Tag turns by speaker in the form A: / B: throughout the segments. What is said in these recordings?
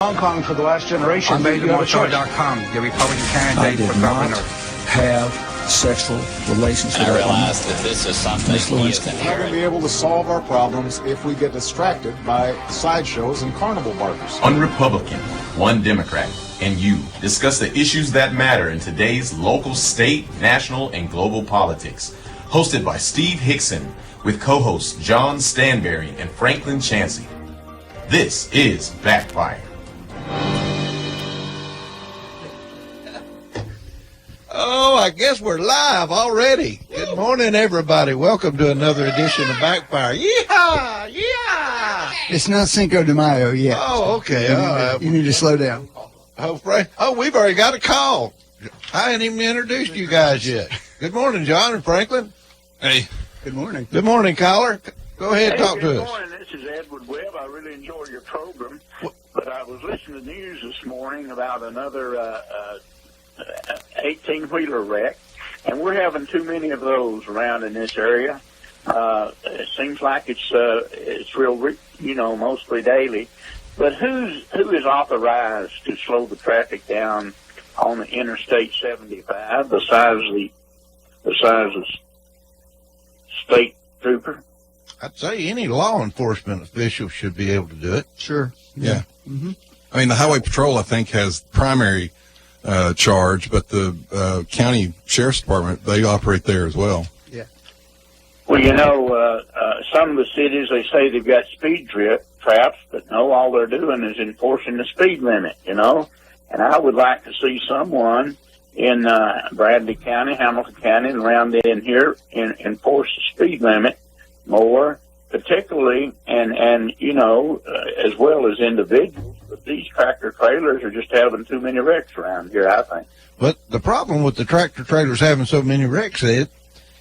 A: Hong Kong for the last generation.
B: On BabyMotoR.com, the Republican candidate for governor.
C: Have sexual relations with
D: I realize that this is something he is
E: We're not going to be able to solve our problems if we get distracted by sideshows and carnival barkers.
F: One Republican, one Democrat, and you discuss the issues that matter in today's local, state, national, and global politics. Hosted by Steve Hickson with co-hosts John Stanberry and Franklin Chansey. This is Backfire.
G: Oh, I guess we're live already. Good morning, everybody. Welcome to another edition of Backfire. Yeehaw! Yeah!
H: It's not Cinco de Mayo yet.
G: Oh, okay.
H: You need to slow down.
G: Oh, Frank. Oh, we've already got a call. I ain't even introduced you guys yet. Good morning, John and Franklin.
H: Hey. Good morning.
G: Good morning, caller. Go ahead and talk to us.
I: Good morning. This is Edward Webb. I really enjoy your program. But I was listening to the news this morning about another 18-wheeler wreck, and we're having too many of those around in this area. It seems like it's real, mostly daily. But who is authorized to slow the traffic down on the Interstate 75 besides the state trooper?
G: I'd say any law enforcement official should be able to do it.
H: Sure.
J: Yeah.
H: Mm-hmm.
J: I mean, the Highway Patrol, I think, has primary charge, but the county sheriff's department, they operate there as well.
H: Yeah.
I: Well, some of the cities, they say they've got speed traps, but no, all they're doing is enforcing the speed limit, And I would like to see someone in Bradley County, Hamilton County, and around in here enforce the speed limit more, particularly, and as well as individuals. But these tractor trailers are just having too many wrecks around here, I think.
G: But the problem with the tractor trailers having so many wrecks is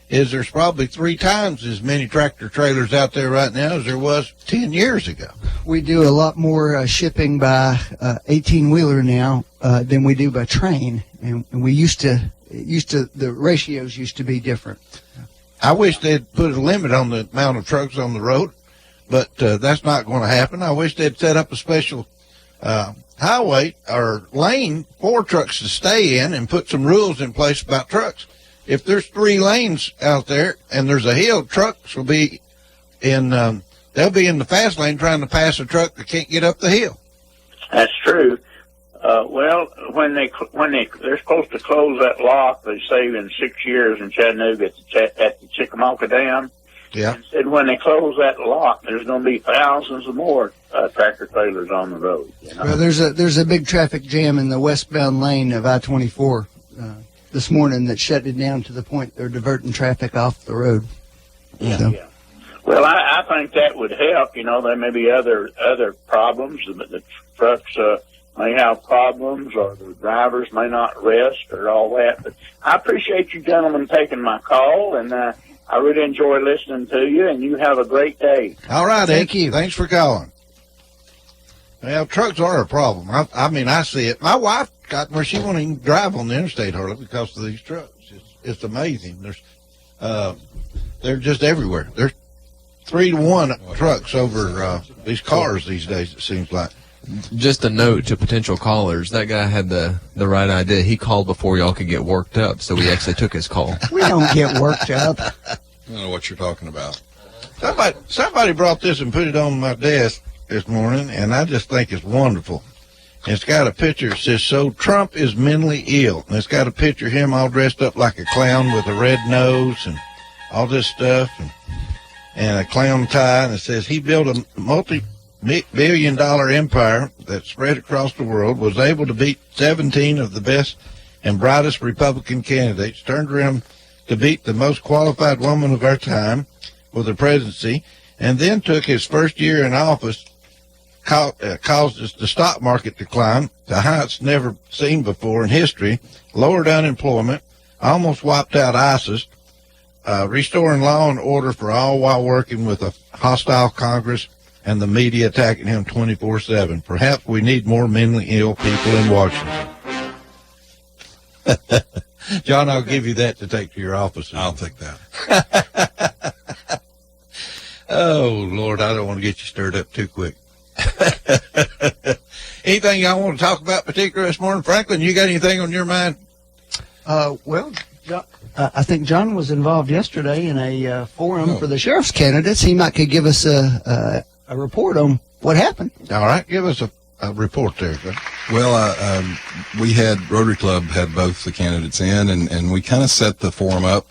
G: there's probably 3 times as many tractor trailers out there right now as there was 10 years ago.
H: We do a lot more shipping by 18-wheeler now than we do by train, and we used to the ratios used to be different.
G: I wish they'd put a limit on the amount of trucks on the road, but that's not going to happen. I wish they'd set up a special highway or lane for trucks to stay in and put some rules in place about trucks. If there's 3 lanes out there and there's a hill, trucks will be they'll be in the fast lane trying to pass a truck that can't get up the hill.
I: That's true. Well, when they're supposed to close that lock, they say in 6 years in Chattanooga at the Chickamauga Dam.
G: Yeah.
I: And said when they close that lock, there's going to be thousands of more tractor trailers on the road.
H: Well, there's a big traffic jam in the westbound lane of I-24 this morning that shut it down to the point they're diverting traffic off the road.
I: Yeah.
H: So.
I: Yeah. Well, I think that would help. There may be other problems. The trucks may have problems, or the drivers may not rest, or all that. But I appreciate you gentlemen taking my call, and I really enjoy listening to you, and you have a great day.
G: All right,
H: Thank
G: Ed.
H: you.
G: Thanks for calling. Well, trucks are a problem. I see it. My wife got where she won't even drive on the interstate hardly because of these trucks. It's amazing. They're just everywhere. There's 3-to-1 trucks over these cars these days, it seems like.
K: Just a note to potential callers. That guy had the right idea. He called before y'all could get worked up, so we actually took his call.
H: We don't get worked up.
J: I don't know what you're talking about.
G: Somebody brought this and put it on my desk this morning, and I just think it's wonderful. And it's got a picture that says, "So Trump is mentally ill." And it's got a picture of him all dressed up like a clown with a red nose and all this stuff, and a clown tie. And it says he built a multi-billion-dollar empire that spread across the world, was able to beat 17 of the best and brightest Republican candidates, turned around to beat the most qualified woman of our time for the presidency, and then took his first year in office, caused the stock market to climb to heights never seen before in history, lowered unemployment, almost wiped out ISIS, restoring law and order for all while working with a hostile Congress and the media attacking him 24/7. Perhaps we need more mentally ill people in Washington. John, I'll give you that to take to your office.
J: I'll take that.
G: Oh, Lord, I don't want to get you stirred up too quick. Anything y'all want to talk about particular this morning? Franklin, you got anything on your mind?
H: Well, I think John was involved yesterday in a forum for the sheriff's candidates. He might could give us a report on what happened.
G: All right, give us a report there, sir.
J: Well, we had Rotary Club had both the candidates in, and we kind of set the forum up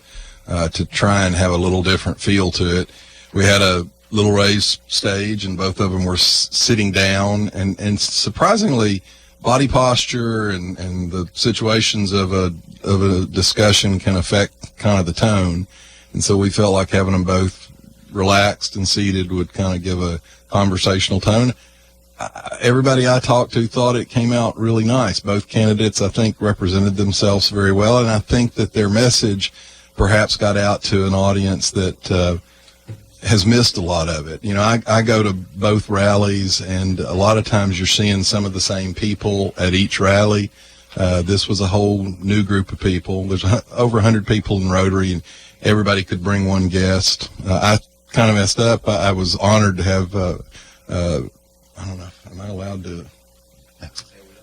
J: to try and have a little different feel to it. We had a little raised stage, and both of them were sitting down, and surprisingly, body posture and the situations of a discussion can affect kind of the tone, and so we felt like having them both relaxed and seated would kind of give a conversational tone. Everybody I talked to thought it came out really nice. Both candidates, I think, represented themselves very well, and I think that their message perhaps got out to an audience that has missed a lot of it. You know, I go to both rallies, and a lot of times you're seeing some of the same people at each rally. This was a whole new group of people. There's over 100 people in Rotary, and everybody could bring one guest. I kind of messed up. I was honored to have I don't know, am I allowed to?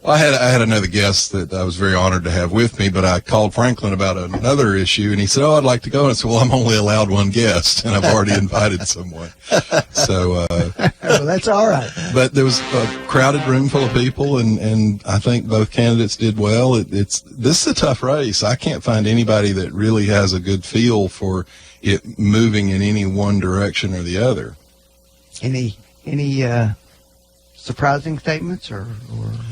J: Well, I had another guest that I was very honored to have with me, but I called Franklin about another issue, and he said, "Oh, I'd like to go." And I said, "Well, I'm only allowed one guest, and I've already invited someone." So,
H: well, that's all right.
J: But there was a crowded room full of people, and I think both candidates did well. This is a tough race. I can't find anybody that really has a good feel for it moving in any one direction or the other.
H: Any surprising statements or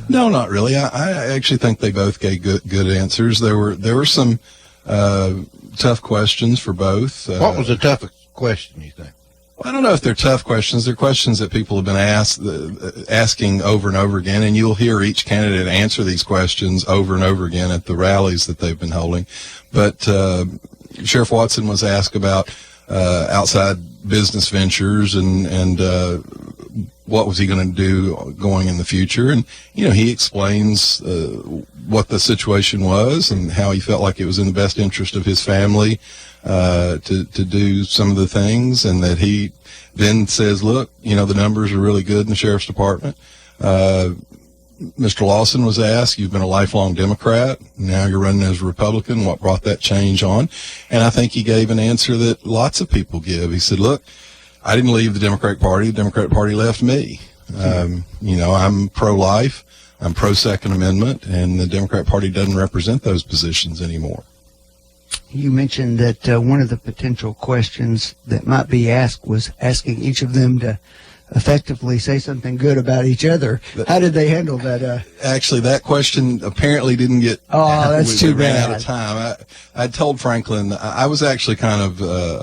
J: No, not really. I actually think they both gave good answers. There were some tough questions for both.
G: What was the toughest question, you think?
J: Well, I don't know if they're tough questions. They're questions that people have been asking over and over again, and you'll hear each candidate answer these questions over and over again at the rallies that they've been holding. But Sheriff Watson was asked about outside business ventures and what was he going to do going in the future. And, you know, he explains what the situation was and how he felt like it was in the best interest of his family to do some of the things, and that he then says, look, you know, the numbers are really good in the sheriff's department. Mr. Lawson was asked, you've been a lifelong Democrat, now you're running as a Republican, what brought that change on? And I think he gave an answer that lots of people give. He said, look, I didn't leave the Democratic Party. The Democratic Party left me. You know, I'm pro-life. I'm pro-Second Amendment, and the Democratic Party doesn't represent those positions anymore.
H: You mentioned that one of the potential questions that might be asked was asking each of them to effectively say something good about each other. How did they handle that?
J: Actually, that question apparently didn't get.
H: Oh, that's too bad.
J: Ran out of time. I told Franklin I was actually kind of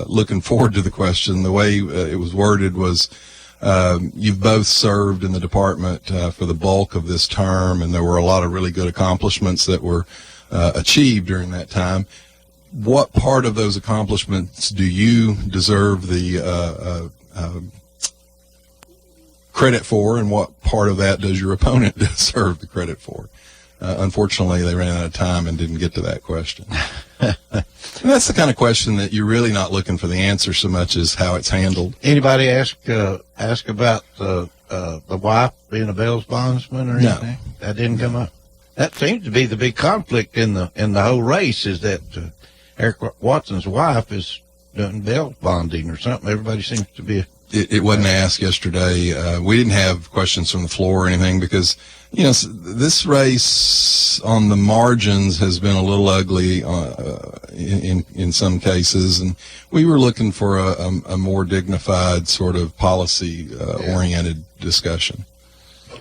J: looking forward to the question. The way it was worded was, you've both served in the department for the bulk of this term, and there were a lot of really good accomplishments that were achieved during that time. What part of those accomplishments do you deserve the credit for, and what part of that does your opponent deserve the credit for? Unfortunately, they ran out of time and didn't get to that question. And that's the kind of question that you're really not looking for the answer so much as how it's handled.
G: Anybody ask about the wife being a bail bondsman or anything?
J: No.
G: That didn't come up. That seems to be the big conflict in the whole race, is that Eric Watson's wife is doing bail bonding or something. Everybody seems to be.
J: It wasn't asked yesterday. We didn't have questions from the floor or anything because, you know, this race on the margins has been a little ugly in some cases, and we were looking for a more dignified sort of policy-oriented discussion.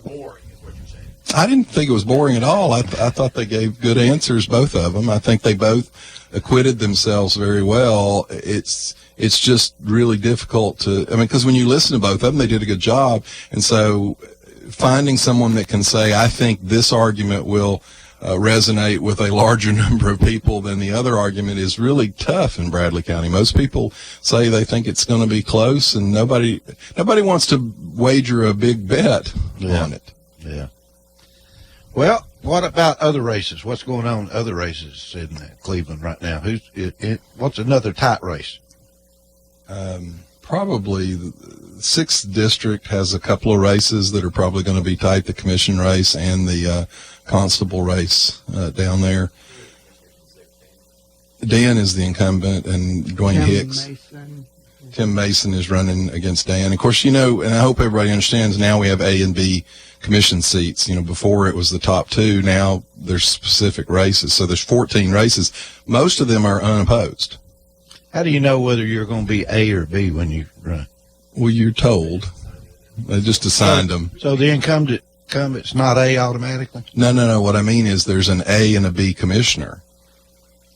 G: Boring is what you're saying.
J: I didn't think it was boring at all. I thought they gave good answers, both of them. I think they both acquitted themselves very well. It's just really difficult to, I mean, because when you listen to both of them, they did a good job. And so finding someone that can say, I think this argument will resonate with a larger number of people than the other argument is really tough in Bradley County. Most people say they think it's going to be close, and nobody wants to wager a big bet on it.
G: Yeah. Well, what about other races? What's going on in other races in Cleveland right now? What's another tight race?
J: probably the 6th district has a couple of races that are probably going to be tight, the commission race and the constable race down there. Dan is the incumbent, and Dwayne Hicks. Tim Mason is running against Dan. Of course, and I hope everybody understands, now we have A and B commission seats. Before it was the top 2. Now there's specific races. So there's 14 races. Most of them are unopposed.
G: How do you know whether you're going to be A or B when you run?
J: Well, you're told. They just assigned them.
G: So the incumbent's not A automatically?
J: No. What I mean is there's an A and a B commissioner.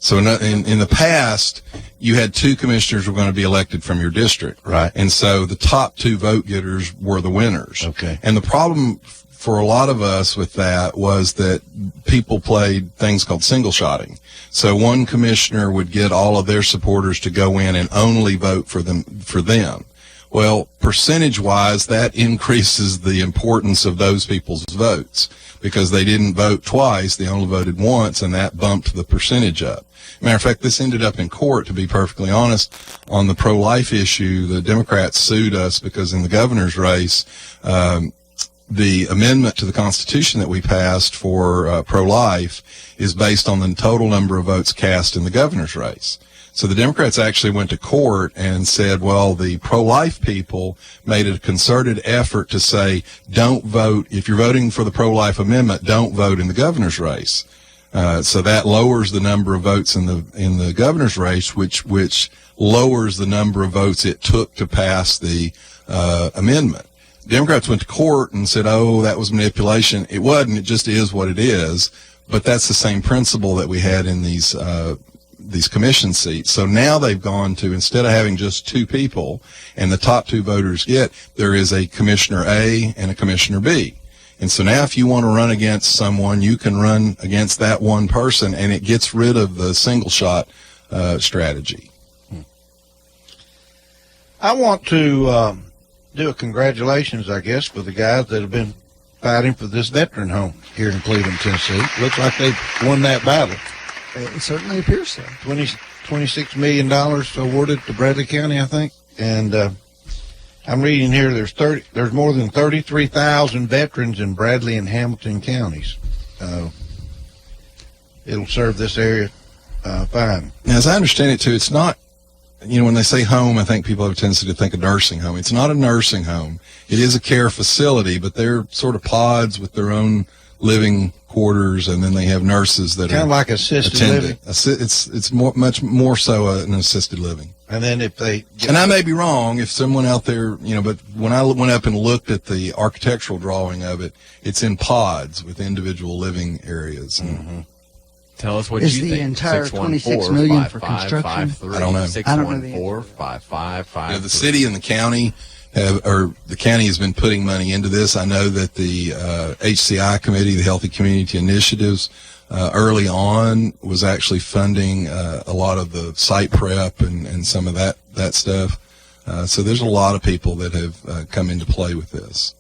J: So in the past, you had 2 commissioners who were going to be elected from your district.
G: Right.
J: And so the top 2 vote getters were the winners.
G: Okay.
J: And the problem for a lot of us with that was that people played things called single shotting. So one commissioner would get all of their supporters to go in and only vote for them. Well, percentage-wise, that increases the importance of those people's votes because they didn't vote twice, they only voted once, and that bumped the percentage up. Matter of fact, this ended up in court, to be perfectly honest, on the pro-life issue. The Democrats sued us because in the governor's race, the amendment to the Constitution that we passed for pro-life is based on the total number of votes cast in the governor's race. So the Democrats actually went to court and said, well, the pro-life people made a concerted effort to say, don't vote. If you're voting for the pro-life amendment, don't vote in the governor's race. So that lowers the number of votes in the governor's race, which lowers the number of votes it took to pass the amendment. Democrats went to court and said, oh, that was manipulation. It wasn't. It just is what it is. But that's the same principle that we had in these commission seats. So now they've gone to, instead of having just 2 people and the top 2 voters there is a Commissioner A and a Commissioner B. And so now if you want to run against someone, you can run against that one person, and it gets rid of the single shot strategy.
G: I want to do a congratulations, I guess, for the guys that have been fighting for this veteran home here in Cleveland, Tennessee. Looks like they've won that battle.
H: It certainly appears so.
G: $26 million awarded to Bradley County, I think. And I'm reading here there's more than 33,000 veterans in Bradley and Hamilton counties. It'll serve this area fine.
J: Now, as I understand it, too, it's not, when they say home, I think people have a tendency to think a nursing home. It's not a nursing home. It is a care facility, but they're sort of pods with their own living quarters, and then they have nurses that
G: kind
J: are
G: of like assisted
J: attending.
G: living.
J: It's much more so an assisted living.
G: And then if they
J: and I may be wrong, if someone out there, but when I went up and looked at the architectural drawing of it, it's in pods with individual living areas.
G: Mm-hmm.
K: Tell us what
H: Is
K: you
H: the
K: think.
H: entire $26 million for construction?
J: I don't know.
K: 614-555-53.
J: The city and the county the county has been putting money into this. I know that the HCI committee, the Healthy Community Initiatives, early on was actually funding a lot of the site prep and some of that stuff. So there's a lot of people that have come into play with this.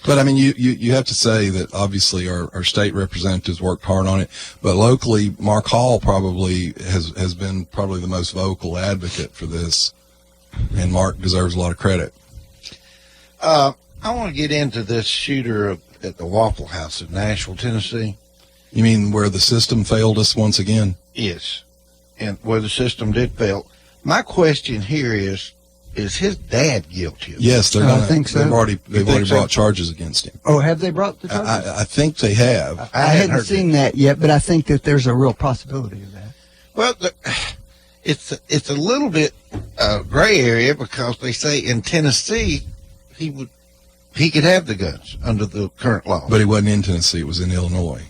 J: But I mean, you have to say that obviously our state representatives worked hard on it, but locally, Mark Hall probably has been probably the most vocal advocate for this, and Mark deserves a lot of credit.
G: I want to get into this shooter at the Waffle House in Nashville, Tennessee.
J: You mean where the system failed us once again?
G: Yes, and where the system did fail. My question here is his dad guilty of
J: Yes, they're
H: I think so.
J: They've already brought charges against him.
H: Oh, have they brought the charges?
J: I think they have.
H: I hadn't seen that yet, but I think that there's a real possibility of that.
G: Well, it's a little bit gray area because they say in Tennessee he could have the guns under the current law.
J: But he wasn't in Tennessee. It was in Illinois.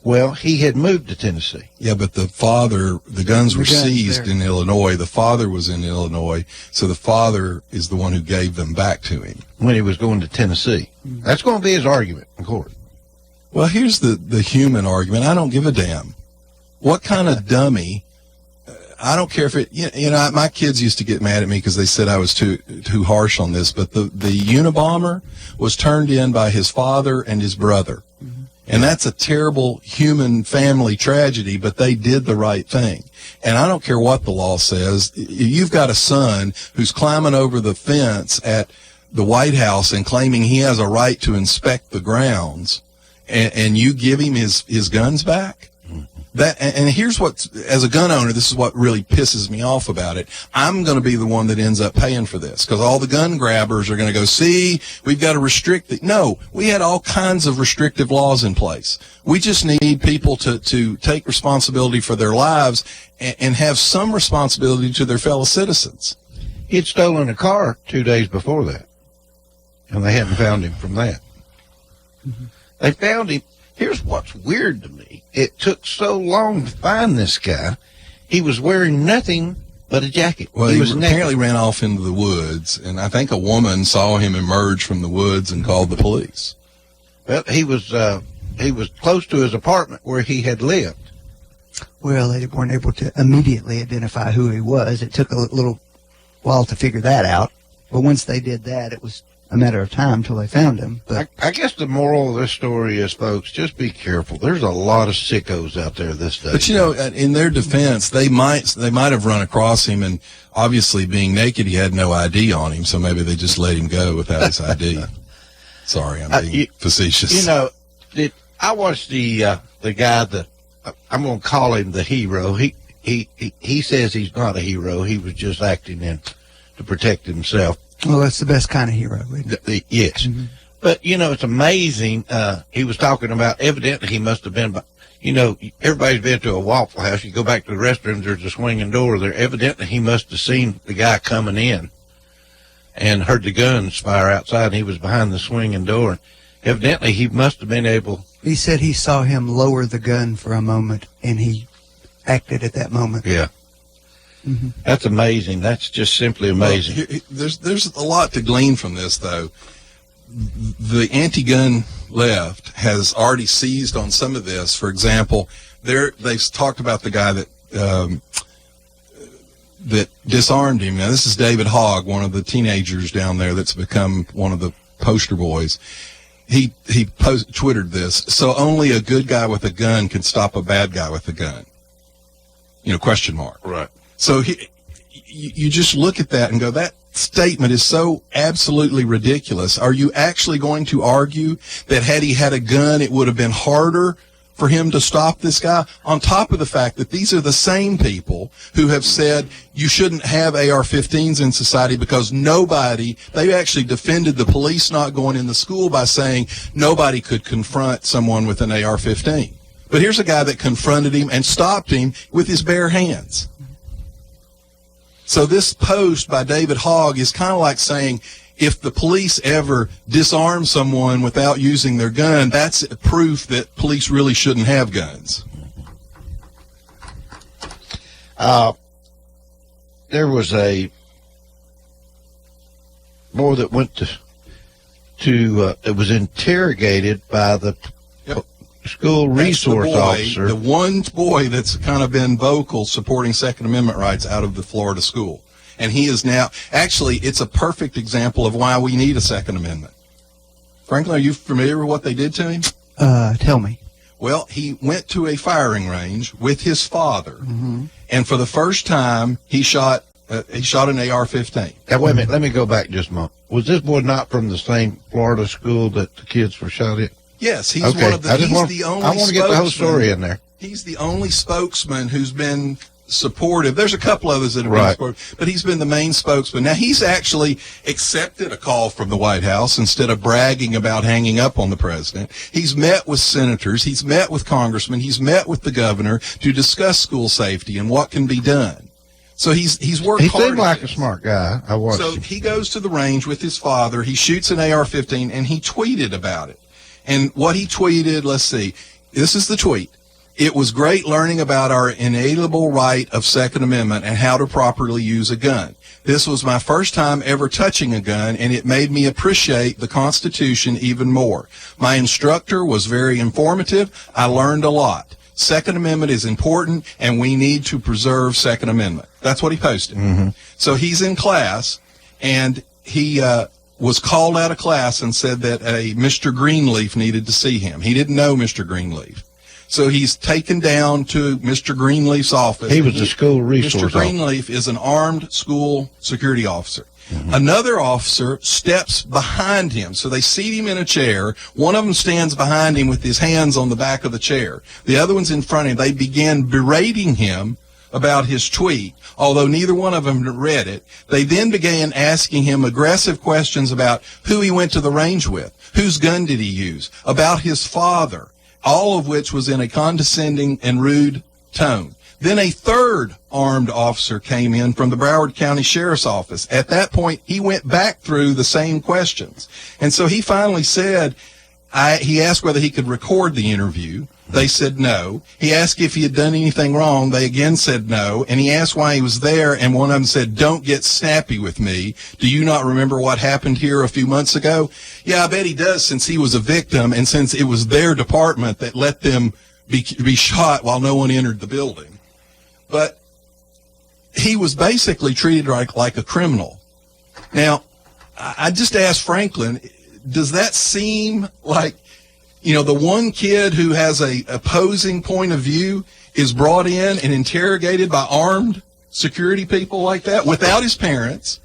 G: Well, he had moved to Tennessee.
J: Yeah, but the guns were seized in Illinois. The father was in Illinois, so the father is the one who gave them back to him.
G: When he was going to Tennessee. That's going to be his argument in court.
J: Well, here's the human argument. I don't give a damn. What kind of dummy? I don't care if it, my kids used to get mad at me because they said I was too harsh on this, but the Unabomber was turned in by his father and his brother. And that's a terrible human family tragedy, but they did the right thing. And I don't care what the law says. You've got a son who's climbing over the fence at the White House and claiming he has a right to inspect the grounds, and you give him his guns back? And here's what, as a gun owner, this is what really pisses me off about it. I'm going to be the one that ends up paying for this, because all the gun grabbers are going to go, see, we've got to restrict it. No, we had all kinds of restrictive laws in place. We just need people to take responsibility for their lives and have some responsibility to their fellow citizens.
G: He'd stolen a car 2 days before that, and they hadn't found him from that. Mm-hmm. They found him. Here's what's weird to me. It took so long to find this guy. He was wearing nothing but a jacket.
J: Well, he apparently ran off into the woods, and I think a woman saw him emerge from the woods and called the police.
G: Well, he was close to his apartment where he had lived.
H: Well, they weren't able to immediately identify who he was. It took a little while to figure that out. But once they did that, it was a matter of time till they found him. But
G: I guess the moral of this story is, folks, just be careful. There's a lot of sickos out there this day.
J: But, you know, in their defense, they might have run across him, and obviously being naked, he had no ID on him, so maybe they just let him go without his ID. Sorry, I'm being facetious.
G: You know, I watched the guy that I'm going to call him the hero. He says he's not a hero. He was just acting in to protect himself.
H: Well, that's the best kind of hero, isn't it?
G: Yes.
H: Mm-hmm.
G: But, you know, it's amazing. He was talking about, evidently he must have been, you know, everybody's been to a Waffle House. You go back to the restrooms, there's a swinging door there. Evidently he must have seen the guy coming in and heard the guns fire outside, and he was behind the swinging door. Evidently he must have been able.
H: He said he saw him lower the gun for a moment, and he acted at that moment.
G: Yeah. Mm-hmm. That's amazing. That's just simply amazing.
J: Well, there's a lot to glean from this, though. The anti-gun left has already seized on some of this. For example, they've talked about the guy that disarmed him. Now, this is David Hogg, one of the teenagers down there that's become one of the poster boys. He twittered this: so only a good guy with a gun can stop a bad guy with a gun. You know, question mark.
G: Right.
J: So you just look at that and go, that statement is so absolutely ridiculous. Are you actually going to argue that had he had a gun, it would have been harder for him to stop this guy? On top of the fact that these are the same people who have said you shouldn't have AR-15s in society because they actually defended the police not going in the school by saying nobody could confront someone with an AR-15. But here's a guy that confronted him and stopped him with his bare hands. So this post by David Hogg is kind of like saying, if the police ever disarm someone without using their gun, that's proof that police really shouldn't have guns.
G: There was a boy that went to it was interrogated by the school resource officer.
J: The one boy that's kind of been vocal supporting Second Amendment rights out of the Florida school. And he is now, actually, it's a perfect example of why we need a Second Amendment. Franklin, are you familiar with what they did to him?
H: Tell me.
J: Well, he went to a firing range with his father, and for the first time, he shot an AR-15.
G: Now, wait a minute, let me go back just a moment. Was this boy not from the same Florida school that the kids were shot at?
J: Yes, he's
G: okay.
J: one of the. He's the only.
G: I want to get the whole story in there.
J: He's the only spokesman who's been supportive. There's a couple others that have been supportive, but he's been the main spokesman. Now he's actually accepted a call from the White House instead of bragging about hanging up on the president. He's met with senators. He's met with congressmen. He's met with the governor to discuss school safety and what can be done. So he's worked hard.
G: He seemed like a smart guy. I watched him.
J: So he goes to the range with his father. He shoots an AR-15 and he tweeted about it. And what he tweeted, let's see, this is the tweet. It was great learning about our inalienable right of Second Amendment and how to properly use a gun. This was my first time ever touching a gun, and it made me appreciate the Constitution even more. My instructor was very informative. I learned a lot. Second Amendment is important, and we need to preserve Second Amendment. That's what he posted. So he's in class, and he was called out of class and said that a Mr. Greenleaf needed to see him. He didn't know Mr. Greenleaf. So he's taken down to Mr. Greenleaf's office.
G: He was the school resource
J: Mr. Greenleaf is an armed school security officer. Another officer steps behind him. So they seat him in a chair. One of them stands behind him with his hands on the back of the chair. The other one's in front of him. They began berating him about his tweet, although neither one of them read it. They then began asking him aggressive questions about who he went to the range with, whose gun did he use, about his father, all of which was in a condescending and rude tone. Then a third armed officer came in from the Broward County Sheriff's Office. At that point, he went back through the same questions. And so he finally said, he asked whether he could record the interview. They said no. He asked if he had done anything wrong. They again said no. And he asked why he was there, and one of them said, "Don't get snappy with me. Do you not remember what happened here a few months ago?" Yeah, I bet he does, since he was a victim and since it was their department that let them be shot while no one entered the building. But he was basically treated like a criminal. Now, I just asked Franklin, does that seem like, the one kid who has a opposing point of view is brought in and interrogated by armed security people like that without his parents,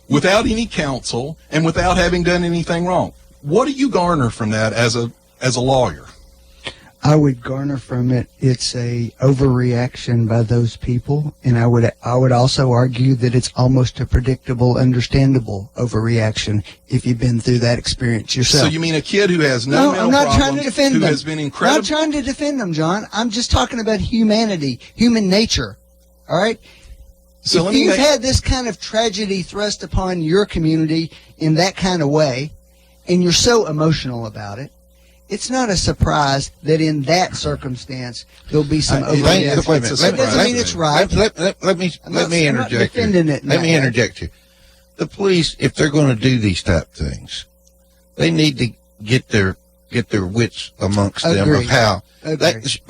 J: without any counsel, and without having done anything wrong? What do you garner from that as a lawyer?
H: I would garner from it, it's a overreaction by those people, and I would also argue that it's almost a predictable, understandable overreaction if you've been through that experience yourself.
J: So you mean a kid who has no mental
H: I'm not
J: problems,
H: trying to defend
J: who
H: them.
J: has been incredible?
H: I'm not trying to defend them, John. I'm just talking about humanity, human nature. All right?
J: So
H: if you've had this kind of tragedy thrust upon your community in that kind of way, and you're so emotional about it, it's not a surprise that in that circumstance there'll be some overreaction. That doesn't mean it's right.
G: Let me interject you. Let me interject you. The police, if they're going to do these type things, they need to get their wits amongst them of how.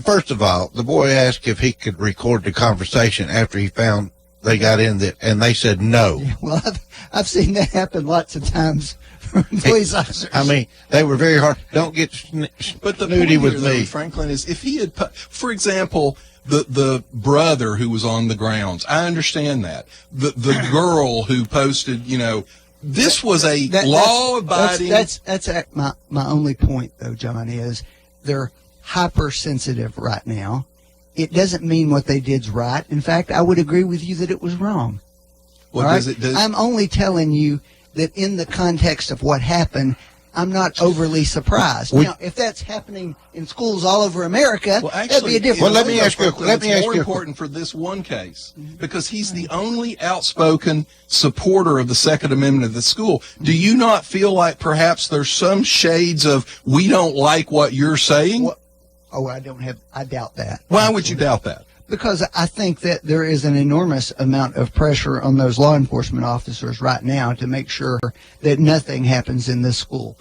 G: First of all, the boy asked if he could record the conversation after he found they got in there, and they said no.
H: Yeah, well, I've seen that happen lots of times from police officers.
G: I mean, they were very hard. Don't get
J: but the
G: snooty
J: point
G: with
J: here,
G: me.
J: though, Franklin, is if he had, for example, the brother who was on the grounds, I understand that. The girl who posted, this was a law-abiding.
H: That's my only point, though, John, is they're hypersensitive right now. It doesn't mean what they did's right. In fact, I would agree with you that it was wrong.
J: Well,
H: right? I'm only telling you that in the context of what happened, I'm not overly surprised. Now, if that's happening in schools all over America, that'd be a different.
G: Well, let me ask you.
J: It's more important for this one case because he's the only outspoken supporter of the Second Amendment of the school. Do you not feel like perhaps there's some shades of we don't like what you're saying?
H: Well, I doubt that.
J: Why would you doubt that?
H: Because I think that there is an enormous amount of pressure on those law enforcement officers right now to make sure that nothing happens in this school.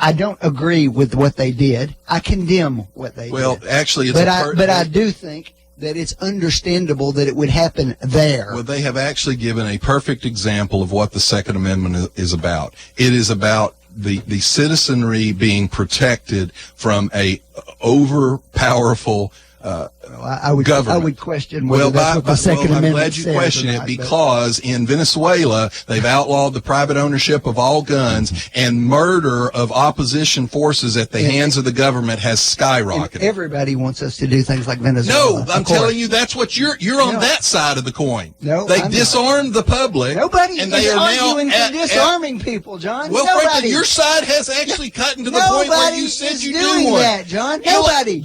H: I don't agree with what they did. I condemn what they did.
J: Well, actually,
H: but I do think that it's understandable that it would happen there.
J: Well, they have actually given a perfect example of what the Second Amendment is about. It is about the citizenry being protected from a overpowerful government.
H: I would question whether that's what the Second Amendment
J: I'm glad you question it because in Venezuela they've outlawed the private ownership of all guns and murder of opposition forces at the hands of the government has skyrocketed.
H: And everybody wants us to do things like Venezuela.
J: No, I'm telling you that's what you're on that side of the coin.
H: No,
J: they disarmed the public.
H: Nobody
J: and
H: is
J: they are
H: arguing
J: now
H: for disarming people, John.
J: Well,
H: Nobody.
J: frankly, your side has actually cut to the point where you said you do one.
H: Nobody is doing that, John. Nobody.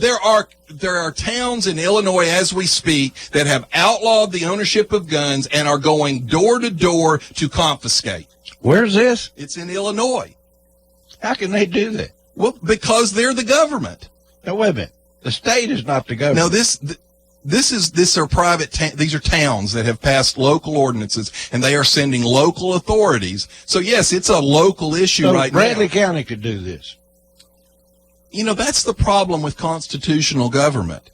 J: There are towns in Illinois as we speak that have outlawed the ownership of guns and are going door to door to confiscate.
G: Where's this?
J: It's in Illinois.
G: How can they do that?
J: Well, because they're the government.
G: Now, wait a minute. The state is not the government.
J: No, these are private. These are towns that have passed local ordinances, and they are sending local authorities. So yes, it's a local issue right now.
G: Bradley County could do this.
J: That's the problem with constitutional government.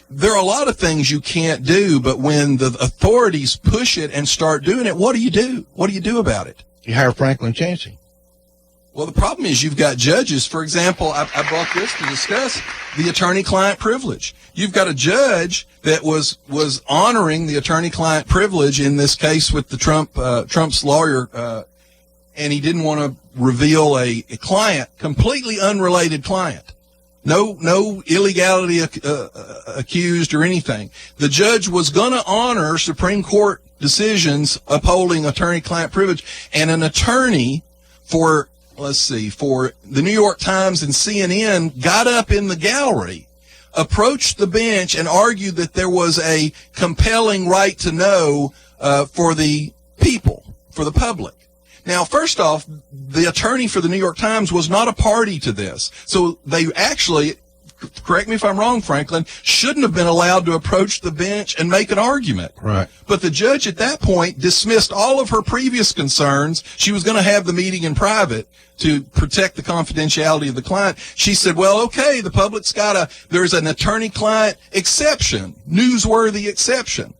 J: There are a lot of things you can't do, but when the authorities push it and start doing it, what do you do? What do you do about it?
G: You hire Franklin Chancey.
J: Well, the problem is you've got judges. For example, I brought this to discuss the attorney-client privilege. You've got a judge that was honoring the attorney-client privilege in this case with the Trump's lawyer, and he didn't want to reveal a client, completely unrelated client. No illegality accused or anything. The judge was going to honor Supreme Court decisions upholding attorney-client privilege, and an attorney for the New York Times and CNN got up in the gallery, approached the bench, and argued that there was a compelling right to know for the people, for the public. Now, first off, the attorney for the New York Times was not a party to this. So they actually, correct me if I'm wrong, Franklin, shouldn't have been allowed to approach the bench and make an argument.
G: Right.
J: But the judge at that point dismissed all of her previous concerns. She was going to have the meeting in private to protect the confidentiality of the client. She said, well, okay, the public's there's an attorney-client exception, newsworthy exception.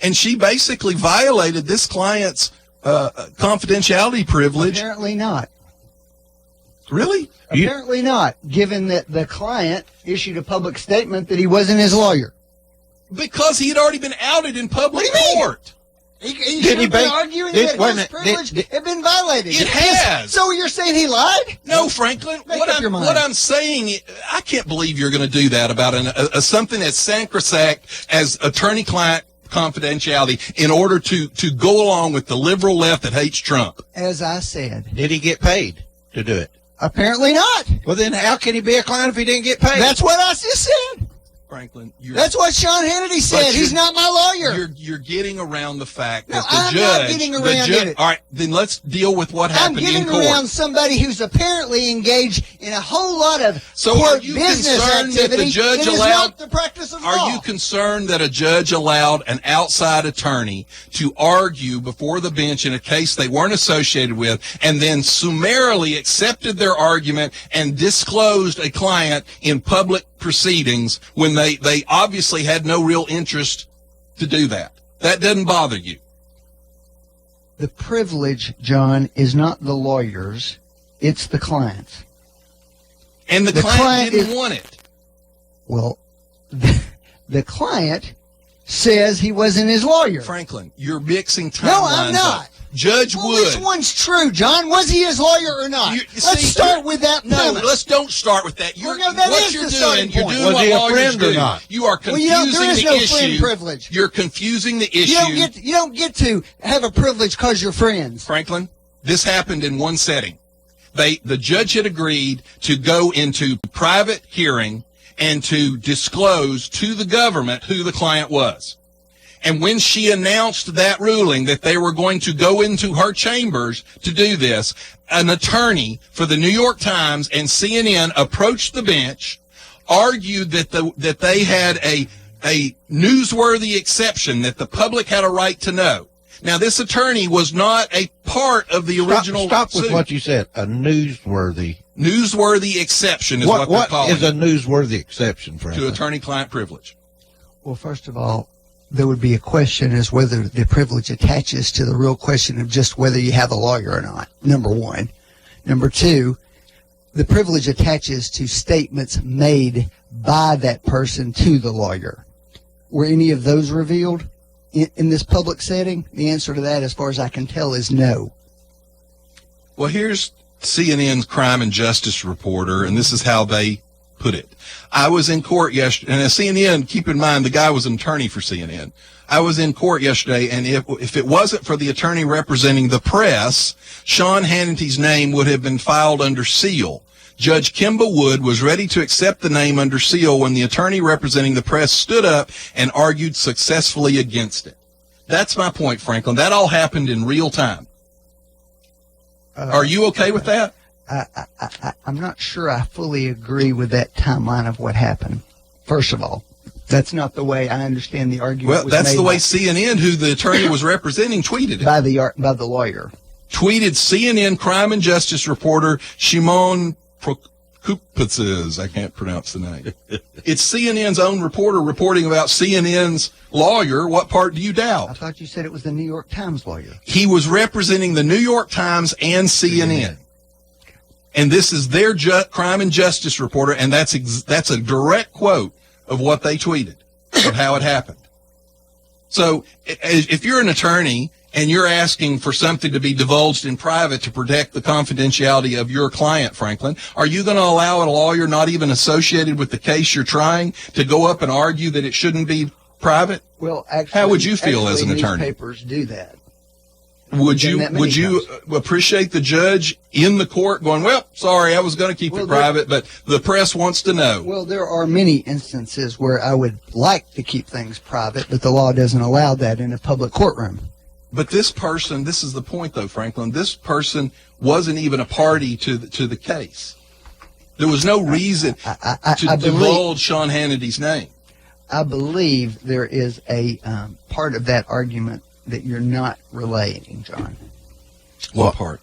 J: And she basically violated this client's confidentiality privilege.
H: Apparently not.
J: Really?
H: Apparently not, given that the client issued a public statement that he wasn't his lawyer.
J: Because he had already been outed in public court.
H: He should have been arguing that his privilege had been violated.
J: It has.
H: So you're saying he lied?
J: No, Franklin. What I'm saying, I can't believe you're going to do that about something as sacrosanct as attorney-client confidentiality in order to go along with the liberal left that hates Trump.
H: As I said.
G: Did he get paid to do it?
H: Apparently not.
G: Well, then how can he be a client if he didn't get paid?
H: That's what I just said.
J: Franklin,
H: that's what Sean Hannity said. He's not my lawyer.
J: You're getting around the fact that
H: I'm not getting around it.
J: All right, then let's deal with what happened in court.
H: I'm getting around somebody who's apparently engaged in a whole lot of quote, business activity that is not the practice of law.
J: Are you concerned that a judge allowed an outside attorney to argue before the bench in a case they weren't associated with, and then summarily accepted their argument and disclosed a client in public proceedings when they obviously had no real interest to do that? That doesn't bother you?
H: The privilege, John, is not the lawyer's, it's the client's.
J: And the client didn't want it.
H: Well, the client says he wasn't his lawyer.
J: Franklin, you're mixing timelines.
H: No, I'm not.
J: Up. Judge Wood.
H: Which one's true, John? Was he his lawyer or not? Let's start with that premise.
J: No, don't start with that.
H: You're doing
J: what lawyers do. You are confusing
H: there is
J: the
H: no
J: issue.
H: Friend privilege.
J: You're confusing the issue.
H: You don't get to have a privilege because you're friends.
J: Franklin, this happened in one setting. The judge had agreed to go into private hearing and to disclose to the government who the client was. And when she announced that ruling that they were going to go into her chambers to do this, an attorney for the New York Times and CNN approached the bench, argued that they had a newsworthy exception that the public had a right to know. Now, this attorney was not a part of the original
G: Stop
J: suit.
G: with what you said. A newsworthy
J: exception is what they're calling it.
G: What is a newsworthy exception, Franklin?
J: To attorney-client privilege?
H: Well, first of all, there would be a question as whether the privilege attaches to the real question of just whether you have a lawyer or not, number one. Number two, the privilege attaches to statements made by that person to the lawyer. Were any of those revealed in this public setting? The answer to that, as far as I can tell, is no.
J: Well, here's CNN's crime and justice reporter, and this is how they put it. I was in court yesterday, and at CNN, keep in mind, the guy was an attorney for CNN. I was in court yesterday, and if it wasn't for the attorney representing the press, Sean Hannity's name would have been filed under seal. Judge Kimba Wood was ready to accept the name under seal when the attorney representing the press stood up and argued successfully against it. That's my point, Franklin. That all happened in real time. Are you okay with that?
H: I'm not sure I fully agree with that timeline of what happened. First of all, that's not the way I understand the argument.
J: Well, that's the way CNN, who the attorney was representing, tweeted it.
H: By the lawyer.
J: Tweeted CNN crime and justice reporter Shimon Kupitzes. I can't pronounce the name. It's CNN's own reporter reporting about CNN's lawyer. What part do you
H: I
J: doubt?
H: thought you said it was the New York Times lawyer.
J: He was representing the New York Times and CNN. And this is their crime and justice reporter, and that's a direct quote of what they tweeted, of how it happened. So if you're an attorney and you're asking for something to be divulged in private to protect the confidentiality of your client, Franklin, are you going to allow a lawyer not even associated with the case you're trying to go up and argue that it shouldn't be private?
H: Well, actually,
J: how would you feel as an attorney?
H: Newspapers do that.
J: Would you appreciate the judge in the court going, well, sorry, I was going to keep it private, but the press wants to know?
H: Well, there are many instances where I would like to keep things private, but the law doesn't allow that in a public courtroom.
J: But this person, this is the point, though, Franklin, this person wasn't even a party to the case. There was no reason to divulge Sean Hannity's name.
H: I believe there is a part of that argument that you're not relaying, John.
J: What part?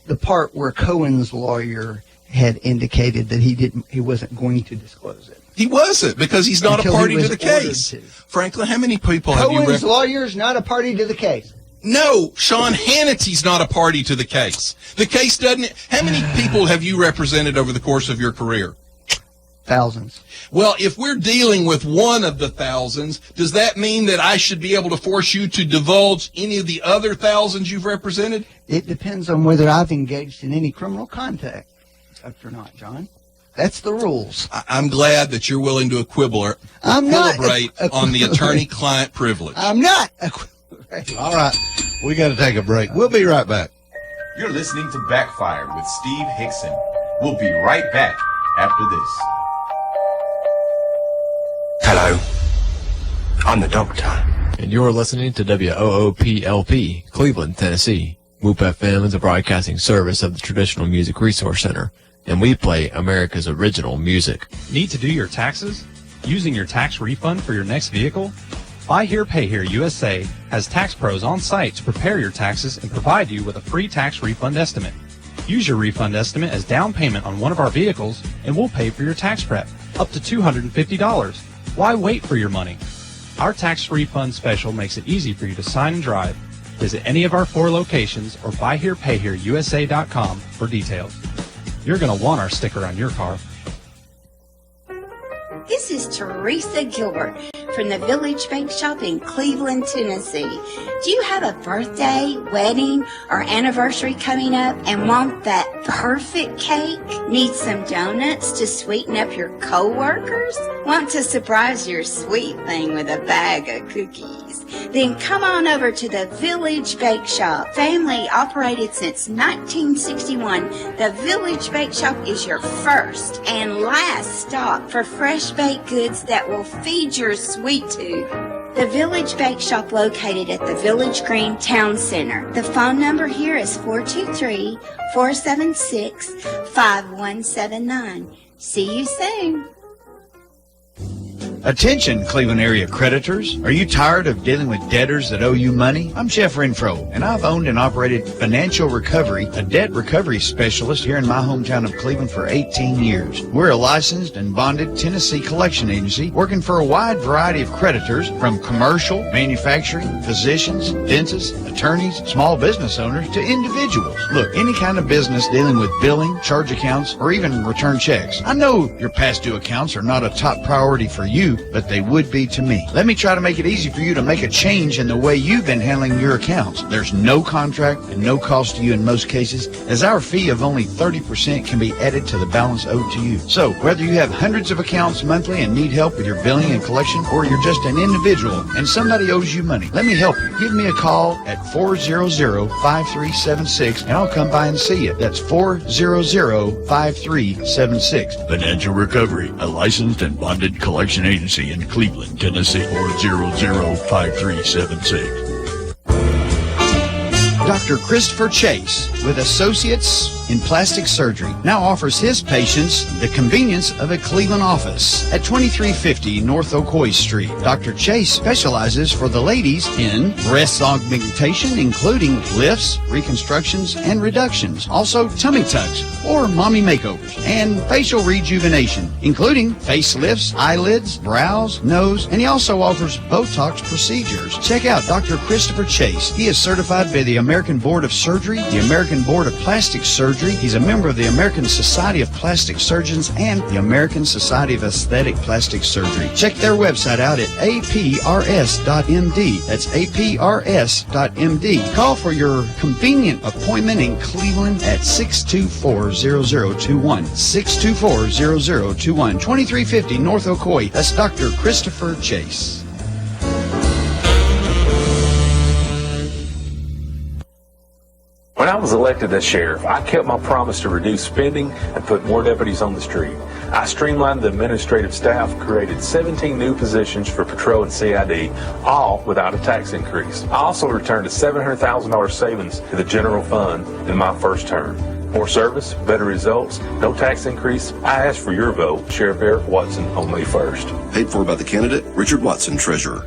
H: The part where Cohen's lawyer had indicated that he wasn't going to disclose it.
J: He wasn't, because he's not a party to the case. Franklin, how many people have you...
H: Cohen's lawyer is not a party to the case.
J: No, Sean Hannity's not a party to the case. The case doesn't... How many people have you represented over the course of your career?
H: Thousands.
J: Well, if we're dealing with one of the thousands, does that mean that I should be able to force you to divulge any of the other thousands you've represented?
H: It depends on whether I've engaged in any criminal contact or not, John. That's the rules.
J: I'm glad that you're willing to equivalate on the attorney-client privilege.
H: I'm not.
G: All right, we got to take a break. We'll be right back.
F: You're listening to Backfire with Steve Hickson. We'll be right back after this.
A: Hello, I'm the doctor.
K: And you're listening to WOOPLP, Cleveland, Tennessee. WOOP FM is a broadcasting service of the Traditional Music Resource Center, and we play America's original music.
L: Need to do your taxes? Using your tax refund for your next vehicle? Buy Here, Pay Here USA has tax pros on site to prepare your taxes and provide you with a free tax refund estimate. Use your refund estimate as down payment on one of our vehicles, and we'll pay for your tax prep, up to $250. Why wait for your money? Our tax refund special makes it easy for you to sign and drive. Visit any of our 4 locations or buyherepayhereusa.com for details. You're going to want our sticker on your car.
M: This is Teresa Gilbert from the Village Bake Shop in Cleveland, Tennessee. Do you have a birthday, wedding, or anniversary coming up and want that perfect cake? Need some donuts to sweeten up your coworkers? Want to surprise your sweet thing with a bag of cookies? Then come on over to the Village Bake Shop. Family operated since 1961. The Village Bake Shop is your first and last stop for fresh baked goods that will feed your sweet tooth. The Village Bake Shop located at the Village Green Town Center. The phone number here is 423-476-5179. See you soon.
N: Attention, Cleveland area creditors. Are you tired of dealing with debtors that owe you money? I'm Jeff Renfro, and I've owned and operated Financial Recovery, a debt recovery specialist here in my hometown of Cleveland for 18 years. We're a licensed and bonded Tennessee collection agency working for a wide variety of creditors, from commercial, manufacturing, physicians, dentists, attorneys, small business owners, to individuals. Look, any kind of business dealing with billing, charge accounts, or even return checks. I know your past due accounts are not a top priority for you, but they would be to me. Let me try to make it easy for you to make a change in the way you've been handling your accounts. There's no contract and no cost to you in most cases, as our fee of only 30% can be added to the balance owed to you. So, whether you have hundreds of accounts monthly and need help with your billing and collection, or you're just an individual and somebody owes you money, let me help you. Give me a call at 400-5376 and I'll come by and see you. That's 400-5376.
O: Financial Recovery, a licensed and bonded collection agency in Cleveland, Tennessee, 400-5376.
N: Dr. Christopher Chase, with associates in plastic surgery, now offers his patients the convenience of a Cleveland office at 2350 North Ocoee Street. Dr. Chase specializes for the ladies in breast augmentation, including lifts, reconstructions, and reductions. Also, tummy tucks or mommy makeovers, and facial rejuvenation, including facelifts, eyelids, brows, nose, and he also offers Botox procedures. Check out Dr. Christopher Chase. He is certified by the American Board of Surgery, the American Board of Plastic Surgery. He's a member of the American Society of Plastic Surgeons and the American Society of Aesthetic Plastic Surgery. Check their website out at aprs.md. That's aprs.md. Call for your convenient appointment in Cleveland at 624-0021. 624-0021. 2350 North Ocoee. That's Dr. Christopher Chase.
P: When I was elected as sheriff, I kept my promise to reduce spending and put more deputies on the street. I streamlined the administrative staff, created 17 new positions for patrol and CID, all without a tax increase. I also returned a $700,000 savings to the general fund in my first term. More service, better results, no tax increase. I ask for your vote. Sheriff Eric Watson on May 1st.
Q: Paid for by the candidate, Richard Watson, Treasurer.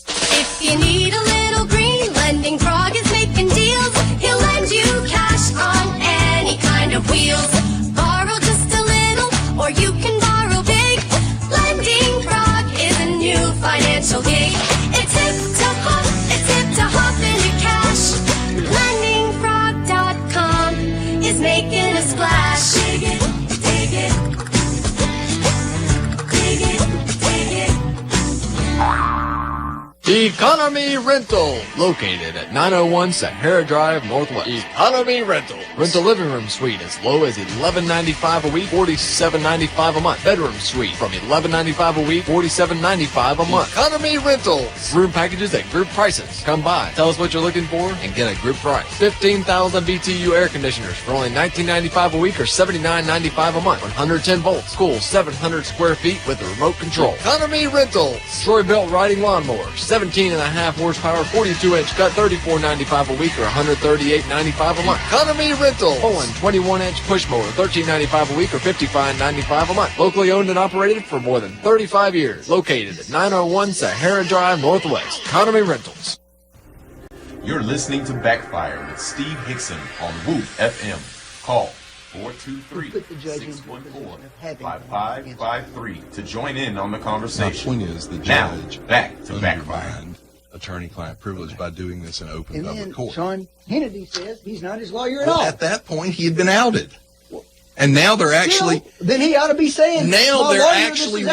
R: If you need a little green, Lending Frog is making deals. He'll lend you cash on any kind of wheels. Borrow just a little, or you can borrow big. Lending Frog is a new financial gig. It's hip to hop into cash. LendingFrog.com is making a splash. Dig it, dig it. Dig it, dig it.
K: Economy Rental, located at 901 Sahara Drive Northwest. Economy Rental. Rent a living room suite as low as $11.95 a week, $47.95 a month. Bedroom suite from $11.95 a week, $47.95 a month. Economy Rentals. Room packages at group prices. Come by, tell us what you're looking for, and get a group price. 15,000 BTU air conditioners for only $19.95 a week or $79.95 a month. 110 volts. Cool 700 square feet with a remote control. Economy Rentals. Troy-built riding lawnmowers. 17.5 horsepower, 42-inch cut, $34.95 a week or $138.95 a month. Economy Rental. Poland 21-inch push mower, $13.95 a week or $55.95 a month. Locally owned and operated for more than 35 years. Located at 901 Sahara Drive Northwest. Economy Rentals.
F: You're listening to Backfire with Steve Hickson on Whoop FM. Call 423-614-5553 to join in on the conversation.
J: My point is the judge
F: back to Backfire.
J: Attorney-client privilege by doing this in open public court.
H: Sean Hannity says he's not his lawyer at
J: Well,
H: all.
J: at that point, he had been outed. And now they're actually...
H: Then he ought to be saying...
J: Now they're actually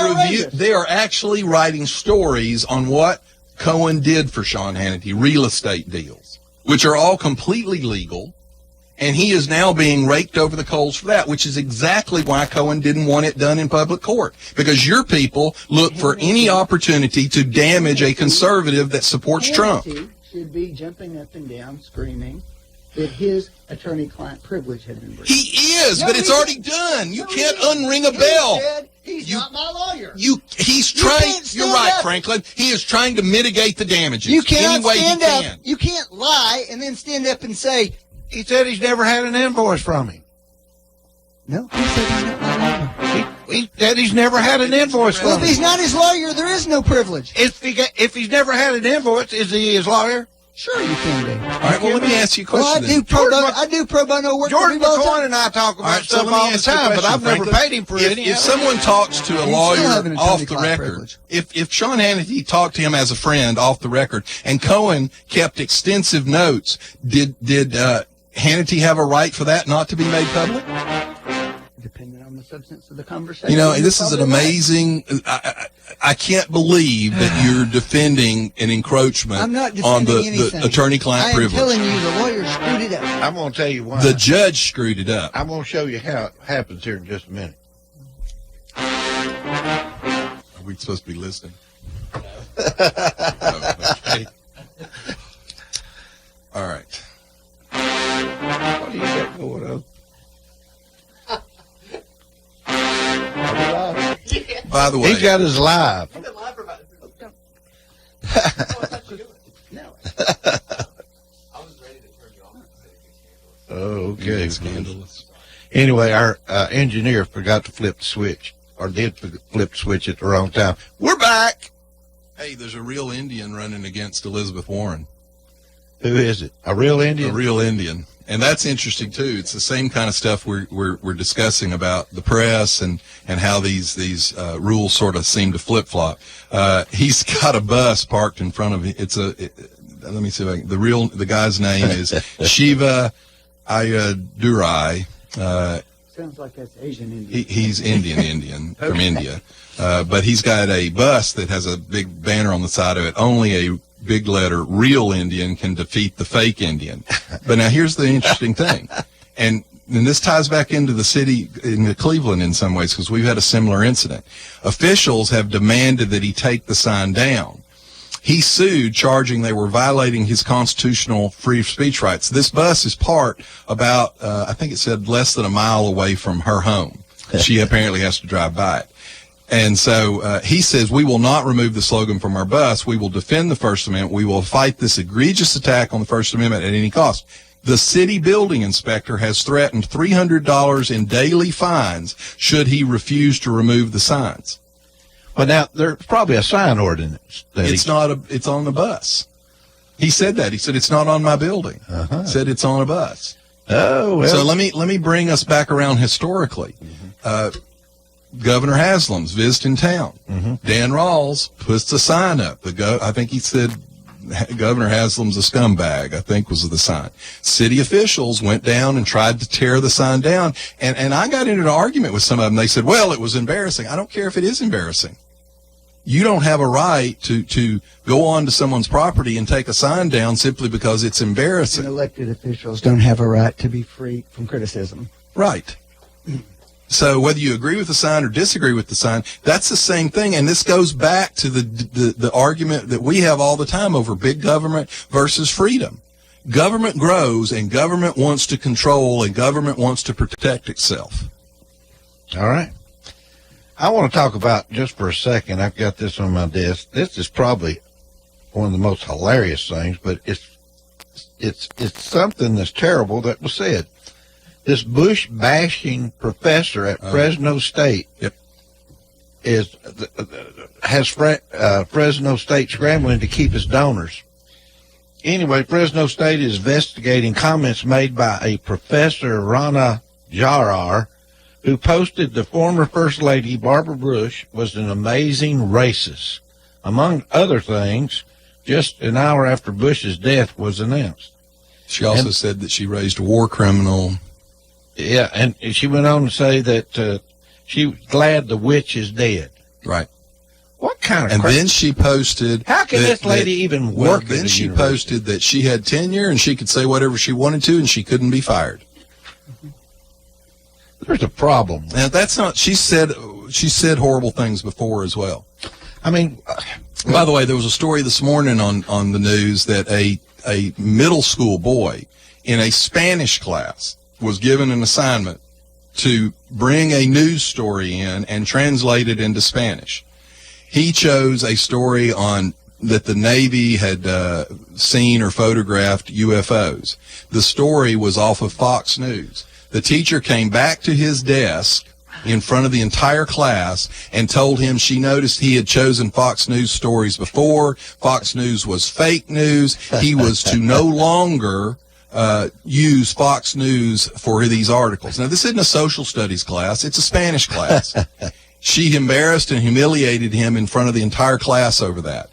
J: they are actually writing stories on what Cohen did for Sean Hannity, real estate deals, which are all completely legal. And he is now being raked over the coals for that, which is exactly why Cohen didn't want it done in public court. Because your people look for any opportunity to damage a conservative that supports Trump.
H: Should be jumping up and down, screaming that his attorney-client privilege had been breached.
J: He is, but it's already done. You can't unring a bell.
H: He said, he's not my lawyer.
J: He's trying. You're right, Franklin. He is trying to mitigate the damages.
H: You cannot
J: any way
H: stand
J: he
H: up.
J: can.
H: You can't lie and then stand up and say,
G: he said he's never had an invoice from him.
H: No, he said he's not my lawyer.
G: He said he's never had an invoice from him.
H: Well, if he's not his lawyer, there is no privilege.
G: If he's never had an invoice, is he his lawyer?
H: Sure, you can be.
J: All right, well, let me ask you a question.
H: Well, I do pro bono work.
G: George McCoy and I talk about stuff all the time, but I've never paid him for any.
J: If someone talks to a lawyer off the record, if Sean Hannity talked to him as a friend off the record, and Cohen kept extensive notes, did Hannity have a right for that not to be made public?
H: Depending on the substance of the conversation.
J: You know, this is an amazing. I can't believe that you're defending an encroachment on the attorney-client privilege.
H: I'm telling you, the lawyer screwed it up.
G: I'm going to tell you why.
J: The judge screwed it up.
G: I'm going to show you how it happens here in just a minute.
J: Are we supposed to be listening? Okay. All right.
G: What do you got going on?
J: By the way,
G: he's got his live.
H: I've been live for about
J: No.
H: I was ready to turn you off.
G: Okay.
J: Scandalous.
G: Anyway, our engineer forgot to flip the switch, or did flip the switch at the wrong time. We're back.
J: Hey, there's a real Indian running against Elizabeth Warren.
G: Who is it? A real Indian?
J: A real Indian. And that's interesting too. It's the same kind of stuff we're discussing about the press and how these rules sort of seem to flip flop. He's got a bus parked in front of it. Let me see if I can, the guy's name is Shiva Ayadurai.
H: Sounds like that's Asian Indian.
J: He's Indian from India. But he's got a bus that has a big banner on the side of it. Only a big letter, real Indian can defeat the fake Indian. But now here's the interesting thing. And this ties back into the city, into Cleveland in some ways, because we've had a similar incident. Officials have demanded that he take the sign down. He sued, charging they were violating his constitutional free speech rights. This bus is parked about, I think it said less than a mile away from her home. She apparently has to drive by it. And so he says, we will not remove the slogan from our bus. We will defend the First Amendment. We will fight this egregious attack on the First Amendment at any cost. The city building inspector has threatened $300 in daily fines should he refuse to remove the signs.
G: Well, now, there's probably a sign ordinance.
J: It's on the bus. He said that. He said, it's not on my building. He said it's on a bus.
G: Oh, well.
J: So let me bring us back around historically. Governor Haslam's visiting town. Dan Rawls puts a sign up. I think he said Governor Haslam's a scumbag, I think was the sign. City officials went down and tried to tear the sign down. And I got into an argument with some of them. They said, well, it was embarrassing. I don't care if it is embarrassing. You don't have a right to go on to someone's property and take a sign down simply because it's embarrassing.
H: And elected officials don't have a right to be free from criticism.
J: Right. So whether you agree with the sign or disagree with the sign, that's the same thing. And this goes back to the argument that we have all the time over big government versus freedom. Government grows, and government wants to control, and government wants to protect itself.
G: All right. I want to talk about, just for a second, I've got this on my desk. This is probably one of the most hilarious things, but it's something that's terrible that was said. This Bush-bashing professor at Fresno State has Fresno State scrambling to keep its donors. Anyway, Fresno State is investigating comments made by a Professor Rana Jarar, who posted the former First Lady Barbara Bush was an amazing racist. Among other things, just an hour after Bush's death was announced.
J: She also said that she raised a war criminal.
G: Yeah, and she went on to say that she was glad the witch is dead.
J: Right.
G: What kind of
J: And
G: crap?
J: then she posted...
G: How can this lady even work
J: Then
G: at a
J: she
G: university?
J: posted that she had tenure and she could say whatever she wanted to and she couldn't be fired.
G: There's a problem.
J: Now, that's not... She said horrible things before as well.
G: I mean...
J: By the way, there was a story this morning on the news that a middle school boy in a Spanish class was given an assignment to bring a news story in and translate it into Spanish. He chose a story on that the Navy had seen or photographed UFOs. The story was off of Fox News. The teacher came back to his desk in front of the entire class and told him she noticed he had chosen Fox News stories before. Fox News was fake news. He was to no longer use Fox News for these articles. Now, this isn't a social studies class. It's a Spanish class. She embarrassed and humiliated him in front of the entire class over that.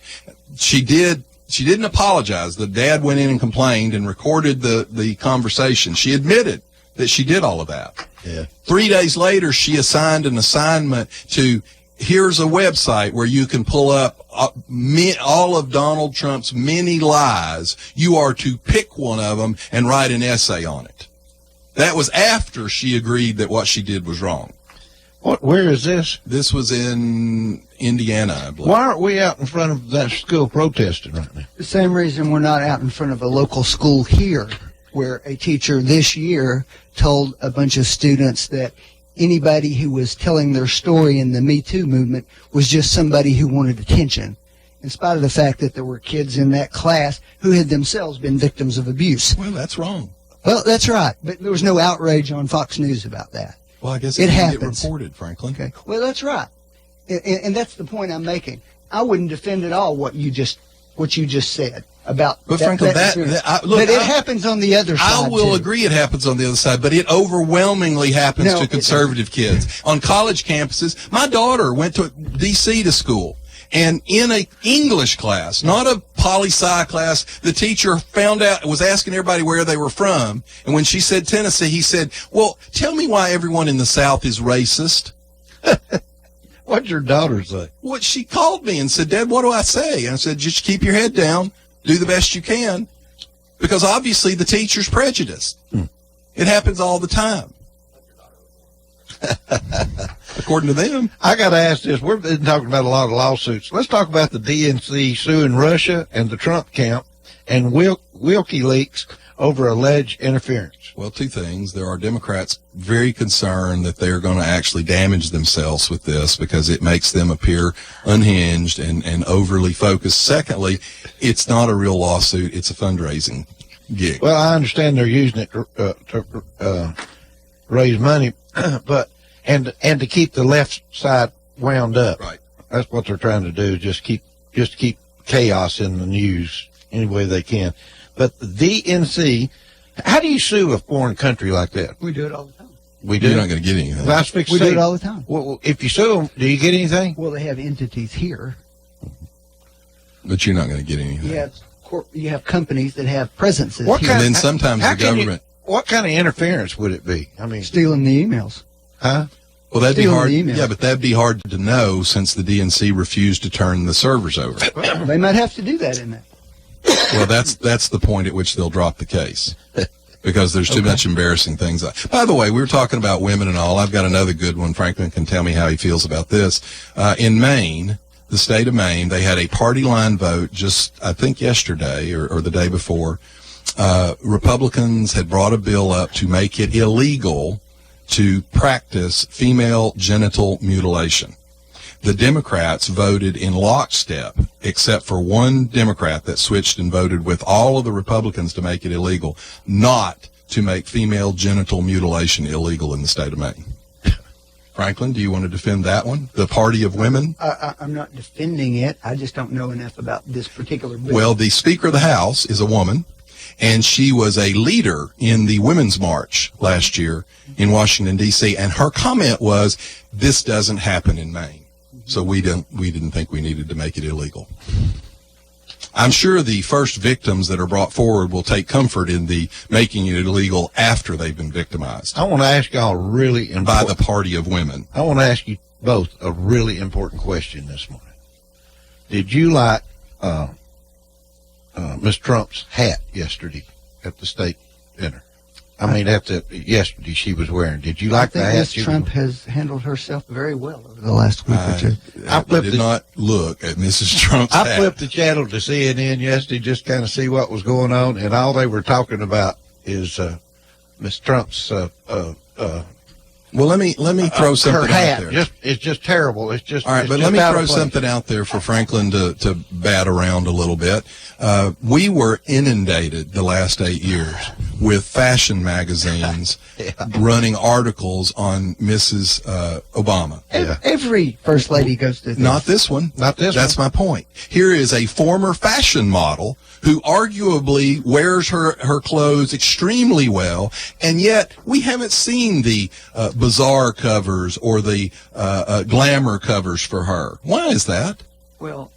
J: She didn't apologize. The dad went in and complained and recorded the conversation. She admitted that she did all of that.
G: Yeah.
J: 3 days later, she assigned an assignment to, here's a website where you can pull up all of Donald Trump's many lies. You are to pick one of them and write an essay on it. That was after she agreed that what she did was wrong.
G: Where is this?
J: This was in Indiana, I believe.
G: Why aren't we out in front of that school protesting right now?
H: The same reason we're not out in front of a local school here, where a teacher this year told a bunch of students that anybody who was telling their story in the Me Too movement was just somebody who wanted attention, in spite of the fact that there were kids in that class who had themselves been victims of abuse.
J: Well, that's wrong.
H: Well, that's right, but there was no outrage on Fox News about that.
J: Well, I guess
H: it
J: didn't
H: happens.
J: Get reported, Franklin.
H: Okay. Well, that's right, and that's the point I'm making. I wouldn't defend at all what you just said about.
J: But Franklin,
H: it happens on the other side.
J: I will agree it happens on the other side, but it overwhelmingly happens to conservative kids on college campuses. My daughter went to D.C. to school. And in a English class, not a poli-sci class, the teacher was asking everybody where they were from. And when she said Tennessee, he said, well, tell me why everyone in the South is racist.
G: What'd your daughter say?
J: Well, she called me and said, Dad, what do I say? And I said, just keep your head down, do the best you can, because obviously the teacher's prejudiced. It happens all the time. According to them.
G: I got to ask this. We've been talking about a lot of lawsuits. Let's talk about the DNC suing Russia and the Trump camp and WikiLeaks over alleged interference.
J: Well, two things. There are Democrats very concerned that they're going to actually damage themselves with this because it makes them appear unhinged and overly focused. Secondly, it's not a real lawsuit. It's a fundraising gig.
G: Well, I understand they're using it to raise money, but and to keep the left side wound up.
J: Right.
G: That's what they're trying to do. Just keep chaos in the news any way they can. But the DNC, how do you sue a foreign country like that?
H: We do it all the time.
G: We do.
J: You're not going to get anything.
H: We do it all the time.
G: Well, if you sue them, do you get anything?
H: Well, they have entities here.
J: But you're not going to get anything.
H: You have companies that have presences
G: What
H: here.
J: And then sometimes the government.
G: What kind of interference would it be? I mean,
H: stealing the emails.
G: Huh?
J: Well, that'd be
H: Stealing
J: hard.
H: the email.
J: Yeah, but that'd be hard to know since the DNC refused to turn the servers over.
H: Well, they might have to do that in that.
J: Well, that's the point at which they'll drop the case because there's too much embarrassing things. By the way, we were talking about women and all. I've got another good one. Franklin can tell me how he feels about this. In Maine, the state of Maine, they had a party line vote just, I think, yesterday or the day before. Republicans had brought a bill up to make it illegal to practice female genital mutilation. The Democrats voted in lockstep, except for one Democrat that switched and voted with all of the Republicans to make it illegal, not to make female genital mutilation illegal in the state of Maine. Franklin, do you want to defend that one? The party of women?
H: I'm not defending it. I just don't know enough about this particular bill.
J: Well, the Speaker of the House is a woman, and she was a leader in the Women's March last year in Washington, D.C., and her comment was, this doesn't happen in Maine. So we didn't think we needed to make it illegal. I'm sure the first victims that are brought forward will take comfort in the making it illegal after they've been victimized.
G: I want to ask y'all really important,
J: by the party of women.
G: I want to ask you both a really important question this morning. Did you like Miss Trump's hat yesterday at the state dinner? I mean, yesterday she was wearing. Did you like the hat?
H: I think Miss Trump has handled herself very well over the last week or two.
J: I did not look at Mrs. Trump's hat.
G: I flipped the channel to CNN yesterday just kind of see what was going on, and all they were talking about is Miss Trump's
J: well, let me throw something
G: her hat.
J: out there.
G: It's just terrible. It's just
J: all right.
G: it's
J: But
G: just
J: let me
G: out of
J: throw
G: place.
J: something out there for Franklin to bat around a little bit. We were inundated the last 8 years with fashion magazines running articles on Mrs. Obama.
H: Every first lady goes to this.
J: Not this one.
G: Not this
J: That's my point. Here is a former fashion model who arguably wears her clothes extremely well, and yet we haven't seen the bazaar covers or the glamour covers for her. Why is that?
H: Well,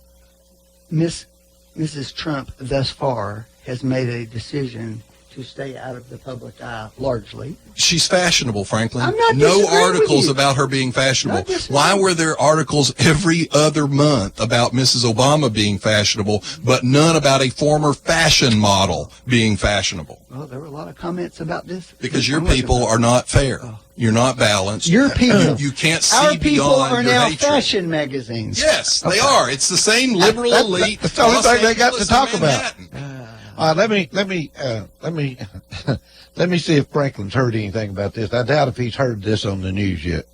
H: Mrs. Trump thus far has made a decision to stay out of the public eye largely.
J: She's fashionable, Franklin.
H: I'm not
J: no
H: disagreeing with
J: articles
H: you.
J: about her being fashionable.
H: Not disagreeing.
J: Why were there articles every other month about Mrs. Obama being fashionable, but none about a former fashion model being fashionable?
H: Well, there were a lot of comments about this.
J: Because your people are not fair. You're not balanced.
H: Your people.
J: You can't see
H: Our people
J: beyond
H: are
J: your
H: now
J: hatred.
H: fashion magazines.
J: Yes, they are. It's the same liberal elite.
G: That's the only
J: Los
G: thing they got to
J: Angeles
G: talk
J: and
G: about.
J: Manhattan.
G: Let me see if Franklin's heard anything about this. I doubt if he's heard this on the news yet.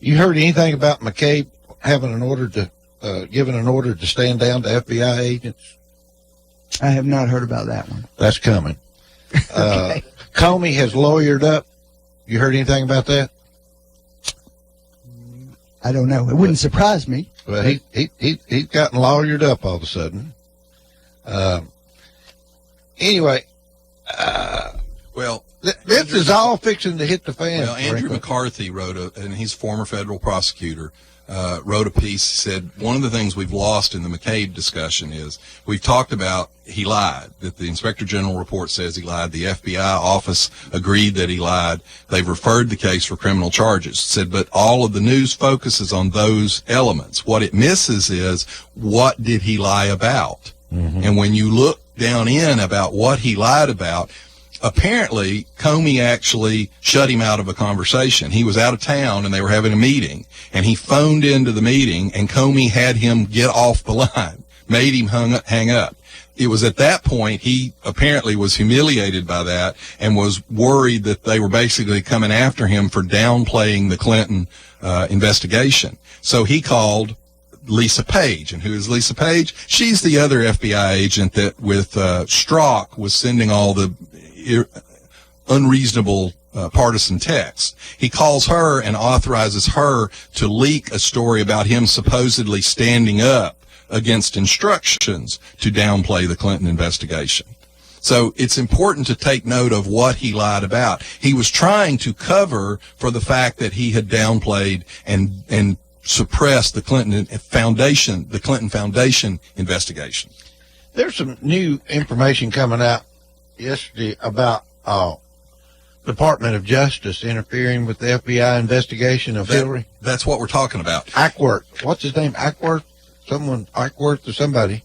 G: You heard anything about McCabe having an order to giving an order to stand down to FBI agents?
H: I have not heard about that one.
G: That's coming. Comey has lawyered up. You heard anything about that?
H: I don't know. It wouldn't surprise me.
G: Well, he's gotten lawyered up all of a sudden. Anyway,
J: well,
G: this is all fixing to hit the fan.
J: Well, Andrew McCarthy and he's a former federal prosecutor, wrote a piece, said one of the things we've lost in the McCabe discussion is we've talked about he lied, that the Inspector General report says he lied. The FBI office agreed that he lied. They've referred the case for criminal charges, said, but all of the news focuses on those elements. What it misses is what did he lie about? Mm-hmm. And when you look down in about what he lied about, apparently Comey actually shut him out of a conversation. He was out of town and they were having a meeting, and he phoned into the meeting, and Comey had him get off the line, made him hang up. It was at that point he apparently was humiliated by that and was worried that they were basically coming after him for downplaying the Clinton investigation. So he called Lisa Page. And who is Lisa Page? She's the other FBI agent that with Strzok was sending all the unreasonable partisan texts. He calls her and authorizes her to leak a story about him supposedly standing up against instructions to downplay the Clinton investigation. So it's important to take note of what he lied about. He was trying to cover for the fact that he had downplayed and suppressed the Clinton Foundation investigation.
G: There's some new information coming out yesterday about Department of Justice interfering with the FBI investigation of Hillary.
J: That's what we're talking about.
G: Ackworth. What's his name? Ackworth? Someone, Ackworth or somebody,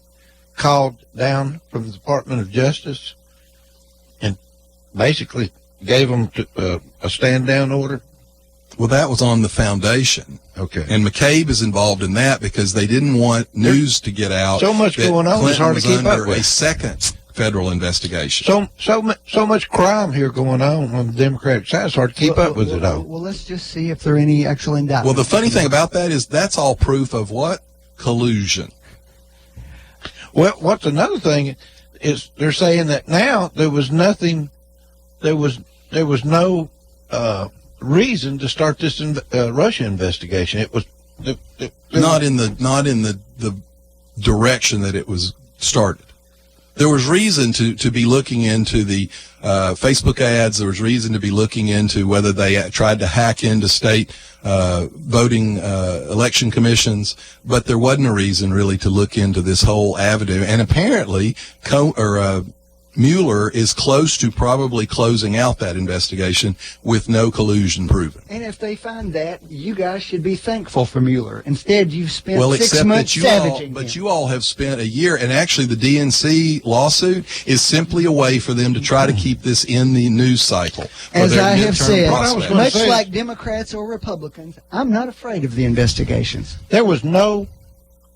G: called down from the Department of Justice and basically gave them a stand-down order.
J: Well, that was on the foundation.
G: Okay.
J: And McCabe is involved in that because they didn't want news to get out.
G: So much going on, it's hard to keep up with.
J: A second federal investigation.
G: So much crime here going on the Democratic side. It's hard to keep up with it all.
H: Well, let's just see if there are any actual indictments.
J: Well, the funny thing about that is that's all proof of what? Collusion.
G: Well, what's another thing is they're saying that now there was nothing, there was no reason to start this Russia investigation. It was
J: not in the direction that it was started. There was reason to be looking into the Facebook ads. There was reason to be looking into whether they tried to hack into state voting election commissions, but there wasn't a reason really to look into this whole avenue. And apparently, Mueller is close to probably closing out that investigation with no collusion proven.
H: And if they find that, you guys should be thankful for Mueller. Instead, you've spent 6 months savaging him.
J: But you all have spent a year, and actually the DNC lawsuit is simply a way for them to try to keep this in the news cycle.
H: As I have said, much like Democrats or Republicans, I'm not afraid of the investigations.
G: There was no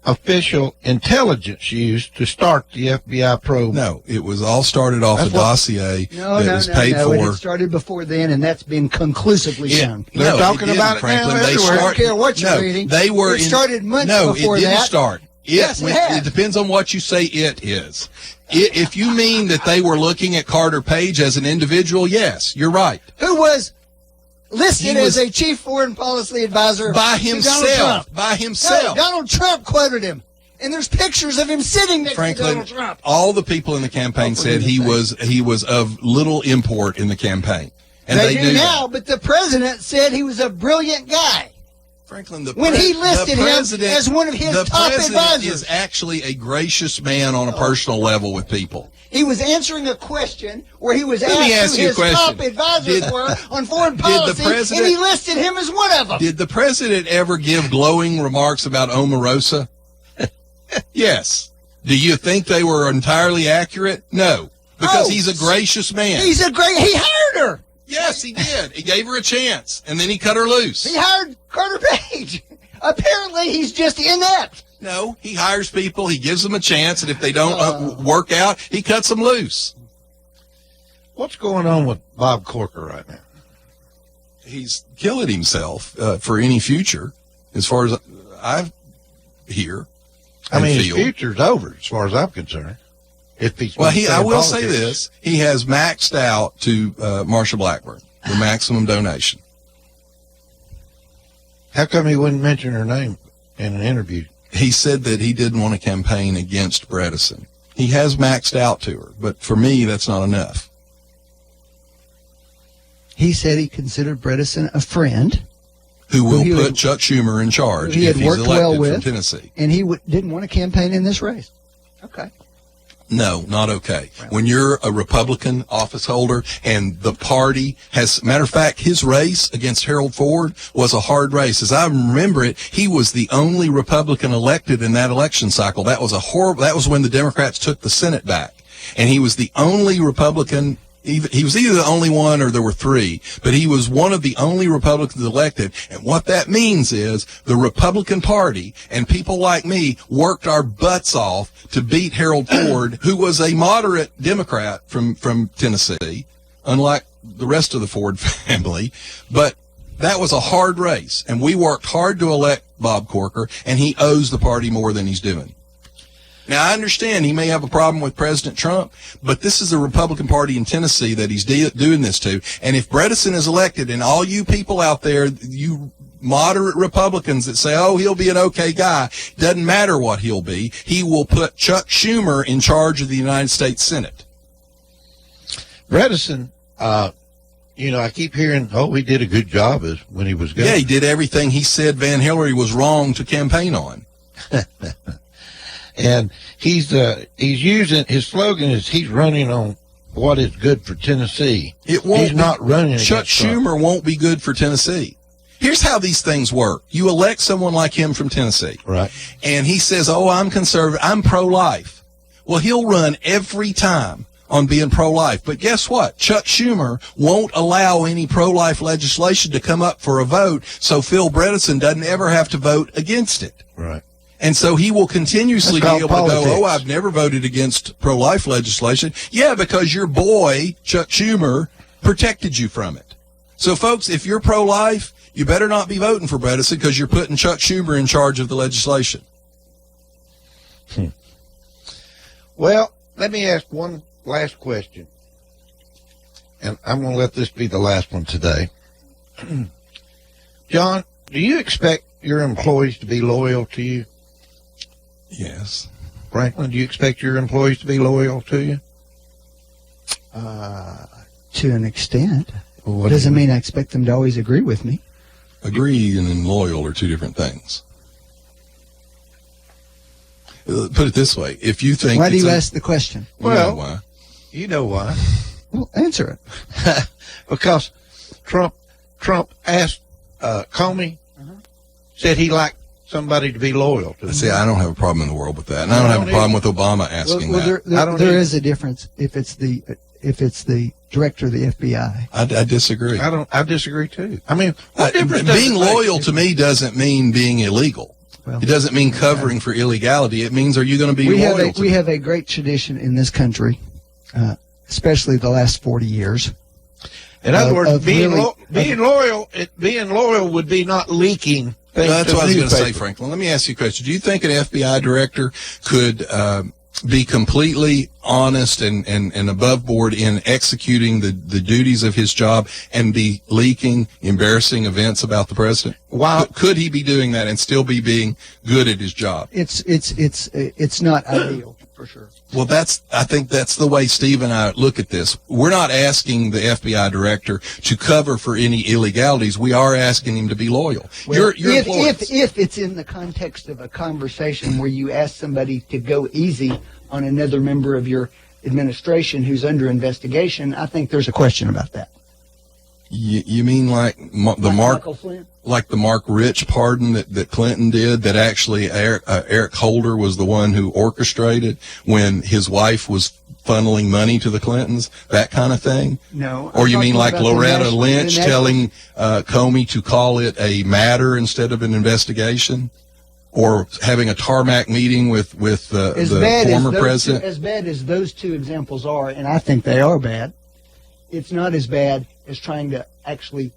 G: official intelligence used to start the FBI probe.
J: No, it was all started off a dossier that was paid for.
H: It had started before then, and that's been conclusively shown.
G: They're talking about it now everywhere.
H: I don't care what you're reading.
J: They were
H: it started months before
J: that. No, it didn't
H: that.
J: start.
H: Yes, it has.
J: It depends on what you say it is. If you mean that they were looking at Carter Page as an individual, yes, you're right.
H: Who was listed as a chief foreign policy advisor
J: by himself.
H: No, Donald Trump quoted him, and there's pictures of him sitting next to Donald Trump.
J: All the people in the campaign said he was of little import in the campaign, and they do
H: now. But the president said he was a brilliant guy.
J: Franklin,
H: when he listed him as one of his top advisors,
J: the president is actually a gracious man on a personal level with people.
H: He was answering a question where he was asked who his top advisors were on foreign policy, and he listed him as one of them.
J: Did the president ever give glowing remarks about Omarosa? Yes. Do you think they were entirely accurate? No, because he's a gracious man.
H: He hired her.
J: Yes, he did. He gave her a chance, and then he cut her loose.
H: He hired Carter Page. Apparently, he's just inept.
J: No, he hires people, he gives them a chance, and if they don't work out, he cuts them loose.
G: What's going on with Bob Corker right now?
J: He's killing himself for any future, as far as I hear.
G: I mean, his future's over, as far as I'm concerned. If he's
J: Well,
G: gonna stay
J: I
G: in
J: will say
G: politics.
J: this: he has maxed out to Marsha Blackburn, the maximum donation.
G: How come he wouldn't mention her name in an interview?
J: He said that he didn't want to campaign against Bredesen. He has maxed out to her, but for me, that's not enough.
H: He said he considered Bredesen a friend.
J: Who will put Chuck Schumer in charge
H: he
J: if
H: had
J: he's
H: worked
J: elected
H: well with,
J: from Tennessee.
H: And he didn't want to campaign in this race. Okay.
J: No, not okay. When you're a Republican office holder and the party has, matter of fact, his race against Harold Ford was a hard race. As I remember it, he was the only Republican elected in that election cycle. That was that was when the Democrats took the Senate back. And he was the only Republican. He was either the only one or there were three, but he was one of the only Republicans elected. And what that means is the Republican Party and people like me worked our butts off to beat Harold Ford, who was a moderate Democrat from Tennessee, unlike the rest of the Ford family. But that was a hard race, and we worked hard to elect Bob Corker, and he owes the party more than he's doing. Now, I understand he may have a problem with President Trump, but this is the Republican Party in Tennessee that he's doing this to. And if Bredesen is elected, and all you people out there, you moderate Republicans that say, oh, he'll be an okay guy, doesn't matter what he'll be, he will put Chuck Schumer in charge of the United States Senate.
G: Bredesen, you know, I keep hearing, oh, he did a good job when he was governor.
J: Yeah, he did everything he said Van Hillary was wrong to campaign on.
G: And he's using, his slogan is he's running on what is good for Tennessee. He's not running
J: Chuck
G: against Trump.
J: Schumer won't be good for Tennessee. Here's how these things work. You elect someone like him from Tennessee.
G: Right.
J: And he says, oh, I'm conservative, I'm pro-life. Well, he'll run every time on being pro-life. But guess what? Chuck Schumer won't allow any pro-life legislation to come up for a vote, so Phil Bredesen doesn't ever have to vote against it.
G: Right.
J: And so he will continuously be able to go, oh, I've never voted against pro-life legislation. Yeah, because your boy, Chuck Schumer, protected you from it. So, folks, if you're pro-life, you better not be voting for Bredesen because you're putting Chuck Schumer in charge of the legislation.
G: Well, let me ask one last question. And I'm going to let this be the last one today. John, do you expect your employees to be loyal to you?
J: Yes.
G: Franklin, do you expect your employees to be loyal to you?
H: To an extent.
G: Well,
H: doesn't mean I expect them to always agree with me.
J: Agree and loyal are two different things. Put it this way. If you think...
H: Why do you ask the question?
J: Well,
G: you know why.
H: Well, answer it.
G: Because Trump asked Comey, said he liked somebody to be loyal to him.
J: See, I don't have a problem in the world with that. And I don't have a problem with Obama asking that.
H: There is a difference if it's the director of the FBI.
J: I disagree.
G: I disagree too. I mean, what difference
J: being
G: does it
J: loyal
G: make?
J: to me doesn't mean being illegal.
H: Well,
J: it doesn't mean covering for illegality. It means, are you going to be loyal to
H: we
J: me?
H: have a great tradition in this country, especially the last 40 years.
G: In other words, being
H: really,
G: loyal would be not leaking things.
J: That's
G: to
J: what I was going to say,
G: newspaper.
J: Franklin. Let me ask you a question. Do you think an FBI director could be completely honest and above board in executing the duties of his job and be leaking embarrassing events about the president?
G: Wow.
J: Could he be doing that and still be being good at his job?
H: It's not ideal for sure.
J: Well, I think that's the way Steve and I look at this. We're not asking the FBI director to cover for any illegalities. We are asking him to be loyal.
H: Well,
J: If
H: if it's in the context of a conversation where you ask somebody to go easy on another member of your administration who's under investigation, I think there's a question about that.
J: You mean like the Mark Rich pardon that Clinton did, that actually Eric Holder was the one who orchestrated when his wife was funneling money to the Clintons, that kind of thing?
H: No.
J: Or you mean like Loretta Lynch telling Comey to call it a matter instead of an investigation? Or having a tarmac meeting with the former president?
H: As bad as those two examples are, and I think they are bad, it's not as bad as trying to actually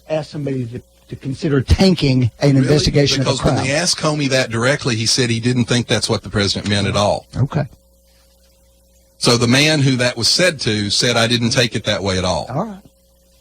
H: ask somebody to consider tanking an investigation of a crime.
J: Because when they asked Comey that directly, he said he didn't think that's what the president meant at all.
H: Okay.
J: So the man who that was said to said, I didn't take it that way at all.
H: All right.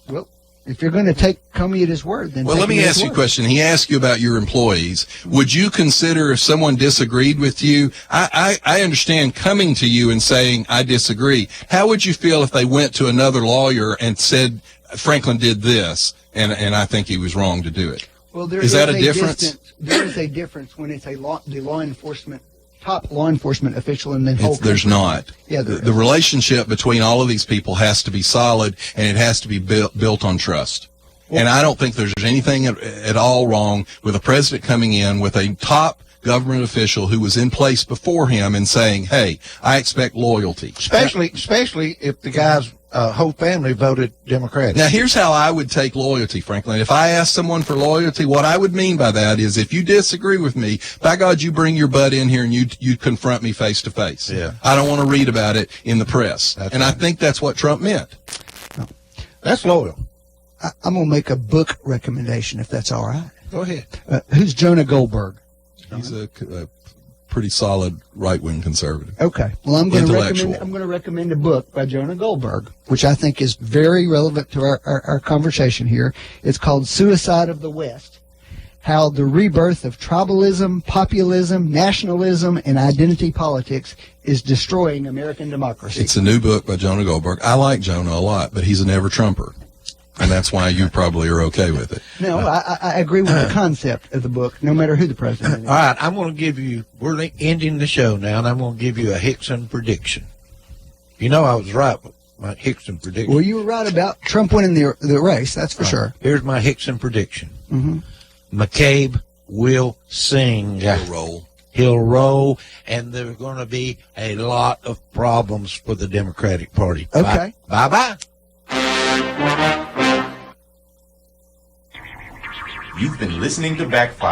H: Well, if you're going to take Comey at his word, then
J: well, let me ask you a question. He asked you about your employees. Would you consider if someone disagreed with you? I understand coming to you and saying, I disagree. How would you feel if they went to another lawyer and said, Franklin did this, and I think he was wrong to do it?
H: Well, there
J: is that a difference?
H: There is a difference when it's the law enforcement, top law enforcement official, and then
J: there's not.
H: Yeah,
J: the relationship between all of these people has to be solid, and it has to be built on trust. And I don't think there's anything at all wrong with a president coming in with a top government official who was in place before him and saying, hey, I expect loyalty.
G: Especially if the guy's whole family voted Democratic.
J: Now, here's how I would take loyalty, Franklin. If I ask someone for loyalty, what I would mean by that is if you disagree with me, by God, you bring your butt in here and you confront me face to face.
G: Yeah.
J: I don't want to read about it in the press. That's right. I think that's what Trump meant.
G: That's loyal.
H: I'm going to make a book recommendation, if that's all right.
G: Go ahead.
H: Who's Jonah Goldberg?
J: He's a pretty solid right-wing conservative.
H: Okay. Well, I'm going to recommend a book by Jonah Goldberg, which I think is very relevant to our conversation here. It's called Suicide of the West: How the Rebirth of Tribalism, Populism, Nationalism, and Identity Politics is Destroying American Democracy.
J: It's a new book by Jonah Goldberg. I like Jonah a lot, but he's a never-Trumper. And that's why you probably are okay with it.
H: No, I agree with the concept of the book, no matter who the president is.
G: All right, I'm going to give you, we're ending the show now, and I'm going to give you a Hickson prediction. You know I was right with my Hickson prediction.
H: Well, you were right about Trump winning the race, that's for sure.
G: Here's my Hickson prediction.
H: Mm-hmm.
G: McCabe will sing.
J: He'll roll.
G: He'll roll, and there are going to be a lot of problems for the Democratic Party.
H: Okay.
G: Bye-bye.
F: You've been listening to Backfire.